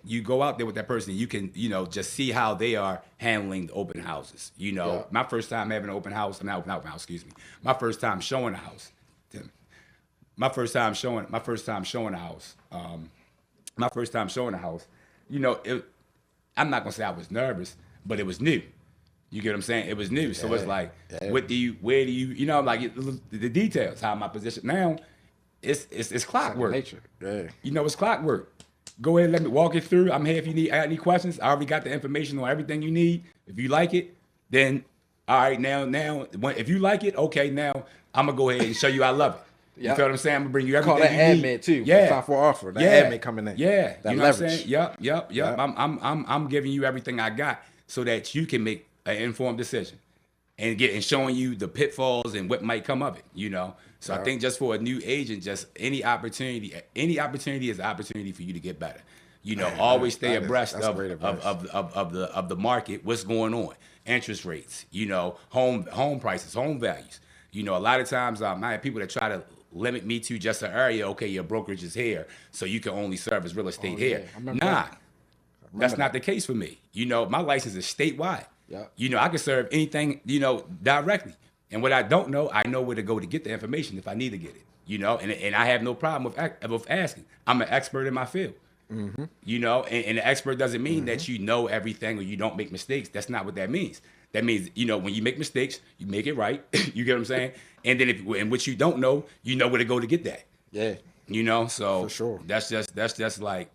B: you go out there with that person, you can, you know, just see how they are handling the open houses. You know, my first time having an open house, not open house, excuse me. My first time showing a house. My first time showing a house. You know, I'm not gonna say I was nervous, but it was new. You get what I'm saying? It was new. So it's like, where do you, you know, like the details, how my position now, it's clockwork.
A: Nature.
B: You know, it's clockwork. go ahead and let me walk it through. I'm here if you need. I got any questions. I already got the information on everything you need. If you like it, then all right. Now, if you like it, okay. Now I'm gonna go ahead and show you I love it. You feel what I'm saying? I'm gonna bring you everything
A: Call that
B: you
A: admin
B: need.
A: too.
B: Yeah.
A: Time for offer. That admin coming in.
B: Yeah.
A: That
B: You know
A: leverage.
B: what I'm saying? Yep. I'm giving you everything I got so that you can make an informed decision and showing you the pitfalls and what might come of it. You know. So I think just for a new agent, just any opportunity is an opportunity for you to get better. You know, always stay abreast of the market, what's going on, interest rates, you know, home prices, home values. You know, a lot of times I have people that try to limit me to just an area. Okay, your brokerage is here, so you can only service real estate here. Nah, that's not the case for me. You know, my license is statewide.
A: Yeah.
B: You know, I can serve anything, you know, directly. And what I don't know, I know where to go to get the information if I need to get it. You know, and I have no problem with asking. I'm an expert in my field. Mm-hmm. You know, and the expert doesn't mean that you know everything or you don't make mistakes. That's not what that means. That means, you know, when you make mistakes, you make it right. You get what I'm saying? And then in what you don't know, you know where to go to get that.
A: Yeah.
B: You know, so
A: For sure.
B: that's just like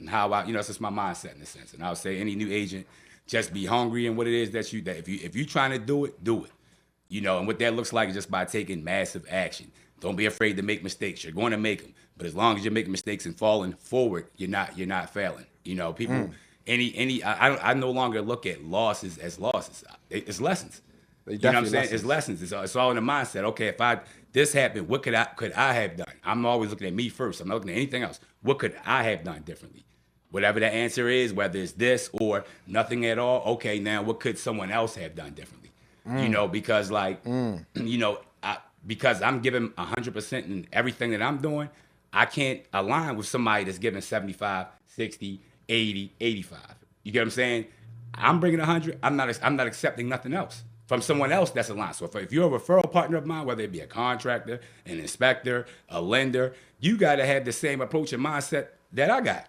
B: how I, you know, it's just my mindset in a sense. And I would say any new agent, just be hungry in what it is that if you're trying to do it, do it. You know, and what that looks like is just by taking massive action. Don't be afraid to make mistakes. You're going to make them, but as long as you're making mistakes and falling forward, you're not failing. You know, people. I no longer look at losses as losses. It's lessons. You know what I'm saying? It's lessons. It's all in the mindset. Okay, if this happened, what could I have done? I'm always looking at me first. I'm not looking at anything else. What could I have done differently? Whatever the answer is, whether it's this or nothing at all. Okay, now what could someone else have done differently? You know, because you know, because I'm giving 100% in everything that I'm doing, I can't align with somebody that's giving 75, 60, 80, 85. You get what I'm saying? I'm bringing 100. I'm not accepting nothing else from someone else that's aligned. So if you're a referral partner of mine, whether it be a contractor, an inspector, a lender, you got to have the same approach and mindset that I got.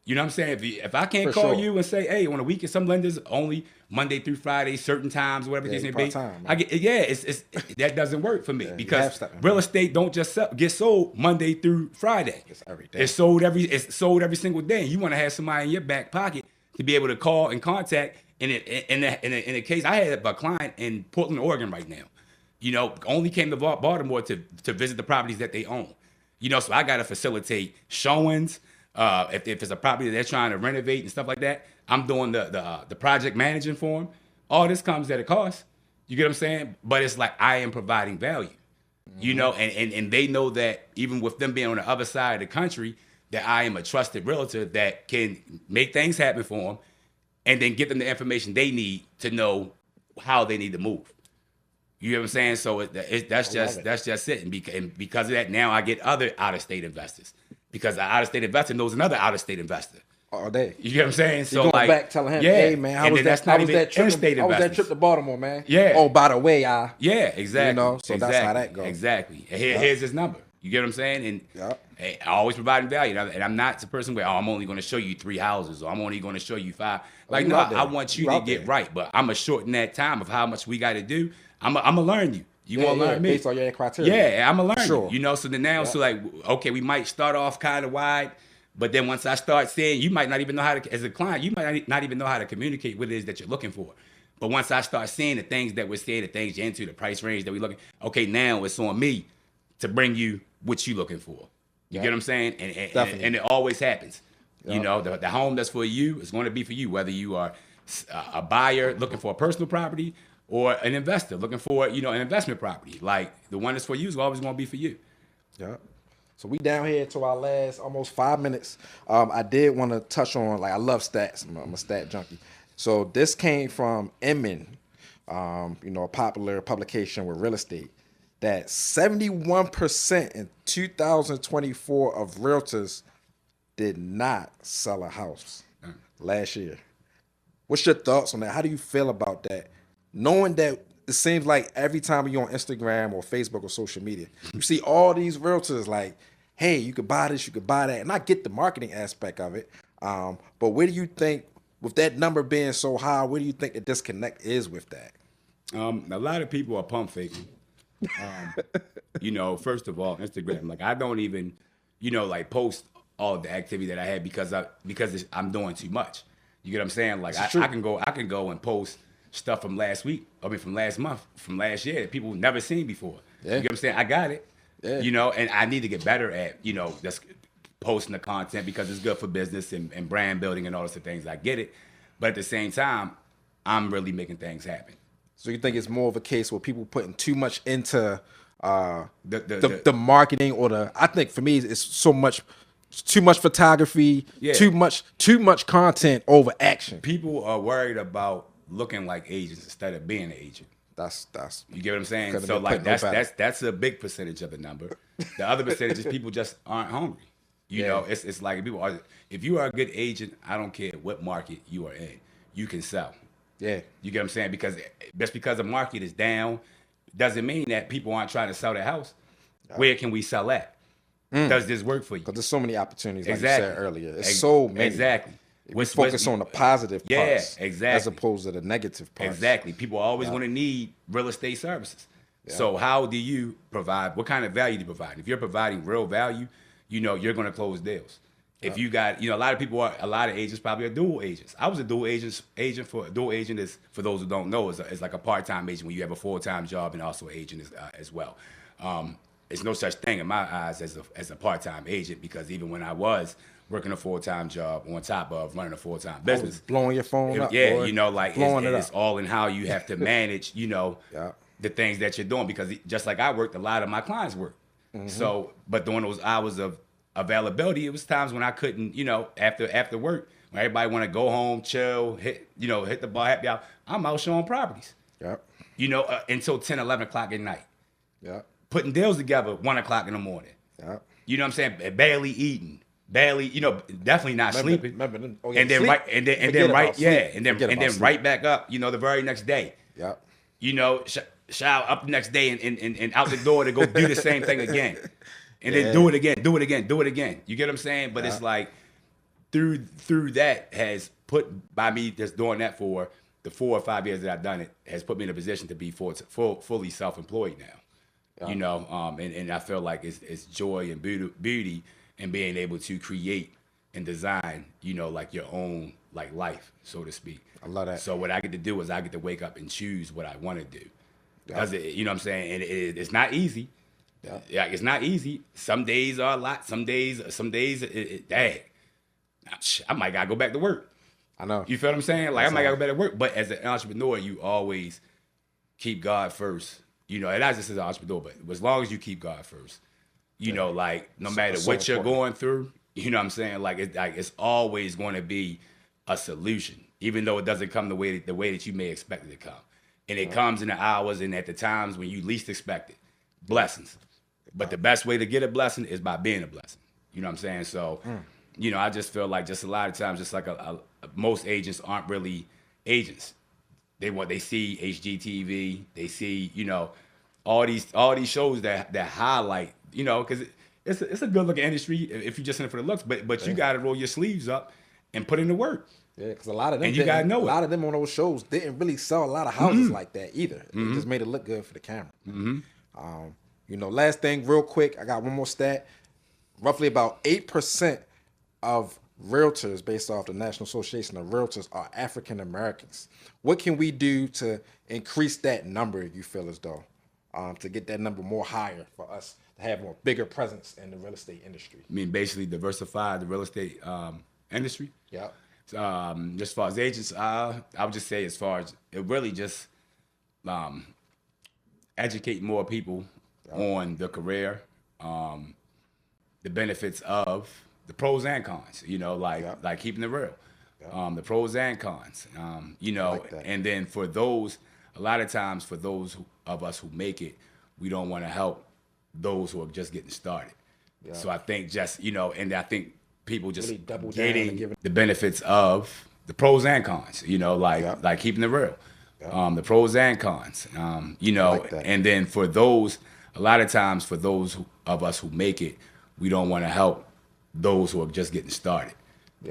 B: You know what I'm saying? If I can't call you and say, hey, on a weekend, some lenders only Monday through Friday, certain times, whatever the case may be. It's that doesn't work for me because real estate don't just get sold Monday through Friday.
A: It's every day.
B: It's sold every single day. You want to have somebody in your back pocket to be able to call and contact. In a case, I have a client in Portland, Oregon right now. You know, only came to Baltimore to visit the properties that they own. You know, so I got to facilitate showings. If it's a property that they're trying to renovate and stuff like that, I'm doing the project managing for them. All this comes at a cost. You get what I'm saying? But it's like I am providing value. You know, and they know that even with them being on the other side of the country, that I am a trusted realtor that can make things happen for them and then give them the information they need to know how they need to move. You know what I'm saying? So that's just it. And because of that, now I get other out-of-state investors. Because the out-of-state investor knows another out-of-state investor.
A: All day.
B: You get what I'm saying?
A: So going like, back telling him, hey man, how was that trip to Baltimore, man?
B: Yeah.
A: Oh, by the way,
B: yeah, exactly.
A: You know, so that's how that goes.
B: Exactly. And here's his number. You get what I'm saying? And I always providing value. And I'm not the person where I'm only going to show you 3 houses or I'm only going to show you 5. Like, no, I want you to get right, but I'm gonna shorten that time of how much we got to do. I'm gonna learn you. You want to learn me
A: based on your criteria.
B: Yeah, I'm gonna learn you. You know, so then now, so like, okay, we might start off kind of wide, but then once I start saying, you might not even know how to, as a client, you might not even know how to communicate what it is that you're looking for. But once I start seeing the things that we're saying, the things you're into, the price range that we're looking, okay, now it's on me to bring you what you're looking for. You get what I'm saying? And it always happens. You know, the home that's for you is going to be for you, whether you are a buyer looking for a personal property or an investor looking for, you know, an investment property. Like, the one that's for you is always going to be for you.
A: Yeah. So we down here to our last almost 5 minutes. I did want to touch on, like, I love stats. I'm a stat junkie. So this came from Inman, you know, a popular publication with real estate, that 71% in 2024 of realtors did not sell a house last year. What's your thoughts on that? How do you feel about that? Knowing that it seems like every time you're on Instagram or Facebook or social media, you see all these realtors like, hey, you could buy this, you could buy that. And I get the marketing aspect of it. But where do you think, with that number being so high, where do you think the disconnect is with that?
B: A lot of people are pump faking. You know, first of all, Instagram, like I don't even, you know, like post all of the activity that I had because I'm doing too much. You get what I'm saying? Like I can go and post stuff from last week, from last month, from last year that people never seen before.
A: Yeah.
B: You get what I'm saying? I got it.
A: Yeah.
B: You know, and I need to get better at, you know, just posting the content because it's good for business and brand building and all those things. I get it. But at the same time, I'm really making things happen.
A: So you think it's more of a case where people putting too much into the marketing I think for me it's too much photography, too much content over action.
B: People are worried about looking like agents instead of being an agent.
A: That's
B: you get what I'm saying? So like that's a big percentage of the number. The other percentage is people just aren't hungry. You know, it's like if you are a good agent, I don't care what market you are in, you can sell.
A: Yeah.
B: You get what I'm saying? Because just because the market is down doesn't mean that people aren't trying to sell their house. Where can we sell at? Does this work for you?
A: Because there's so many opportunities, like you said earlier. It's so many.
B: Exactly.
A: We focus on the positive parts,
B: exactly,
A: as opposed to the negative parts.
B: Exactly. People are always going to need real estate services. So how do you provide? What kind of value do you provide? If you're providing real value, you know you're going to close deals. If you got, you know, a lot of agents probably are dual agents. I was a dual agent. A dual agent is, for those who don't know, is like a part-time agent when you have a full-time job and also an agent as well. There's no such thing in my eyes as a part-time agent, because even when I was working a full-time job on top of running a full-time business,
A: blowing your phone up,
B: yeah,
A: boy.
B: you know, like it's all in how you have to manage, you know, the things that you're doing, because just like I worked, a lot of my clients worked. So, but during those hours of availability, it was times when I couldn't, you know, after work, when everybody want to go home, chill, hit the bar, happy hour, I'm out showing properties. You know, until 10, 11 o'clock at night. Putting deals together 1 o'clock in the morning. You know what I'm saying? Barely eating, you know, definitely not sleeping. And then right back up, you know, the very next day. You know, shower up the next day and out the door to go do the same thing again. And then do it again. You get what I'm saying? But it's like through that has put, by me just doing that for the 4 or 5 years that I've done it, has put me in a position to be fully self-employed now. You know, and I feel like it's joy and beauty in being able to create and design, you know, like your own like life, so to speak.
A: I love that.
B: So what I get to do is I get to wake up and choose what I want to do. You know what I'm saying? And it's not easy. Yeah, it's not easy. Some days are a lot. Some days, dang, I might gotta go back to work.
A: I know.
B: You feel what I'm saying? Like, I might gotta go back to work. But as an entrepreneur, you always keep God first. You know, and not just as an entrepreneur, but as long as you keep God first, you know, like no matter what you're going through, you know what I'm saying? Like it's always going to be a solution, even though it doesn't come the way that you may expect it to come. And it comes in the hours and at the times when you least expect it. Blessings. But the best way to get a blessing is by being a blessing. You know what I'm saying? So, you know, I just feel like just a lot of times, just like most agents aren't really agents. They see HGTV, they see, you know, all these shows that highlight, you know, because it's a good looking industry if you're just in it for the looks, but you got to roll your sleeves up and put in the work.
A: Yeah, because a lot of them,
B: and you gotta know
A: a lot of them on those shows didn't really sell a lot of houses like that either. It just made it look good for the camera. You know, last thing, real quick, I got one more stat. Roughly about 8% of realtors, based off the National Association of Realtors, are African Americans. What can we do to increase that number, you feel as though, to get that number more higher for us to have more bigger presence in the real estate industry?
B: I mean, basically diversify the real estate industry.
A: Yeah.
B: As far as agents, I would just say, as far as it really just educate more people on the career, the benefits of the pros and cons, you know, like keeping it real, the pros and cons, you know, and then for those, a lot of times for those of us who make it, we don't want to help those who are just getting started. So I think just, you know, and I think people just
A: really
B: getting the benefits of the pros and cons, you know, like keeping it real, the pros and cons, you know, and then for those, a lot of times for those of us who make it, we don't want to help those who are just getting started.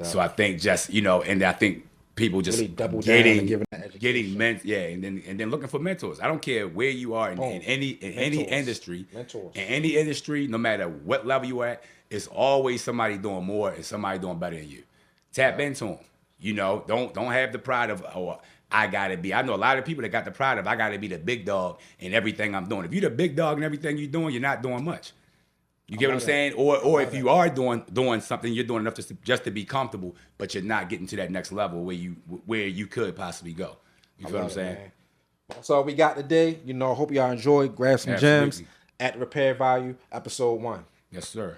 B: So I think just, you know, and I think people just
A: really
B: getting and then looking for mentors. I don't care where you are in any industry, in any industry, no matter what level you are at, it's always somebody doing more and somebody doing better than you. Tap into them. You know, don't have the pride of, oh, I gotta be. I know a lot of people that got the pride of, I gotta be the big dog in everything I'm doing. If you're the big dog in everything you're doing, you're not doing much. You get what I'm saying? Or if you are doing something, you're doing enough just to be comfortable, but you're not getting to that next level where you could possibly go. You feel what I'm saying?
A: Man. That's all we got today. You know, hope y'all enjoyed. Grab some gems at the Repair Value, episode 1.
B: Yes, sir.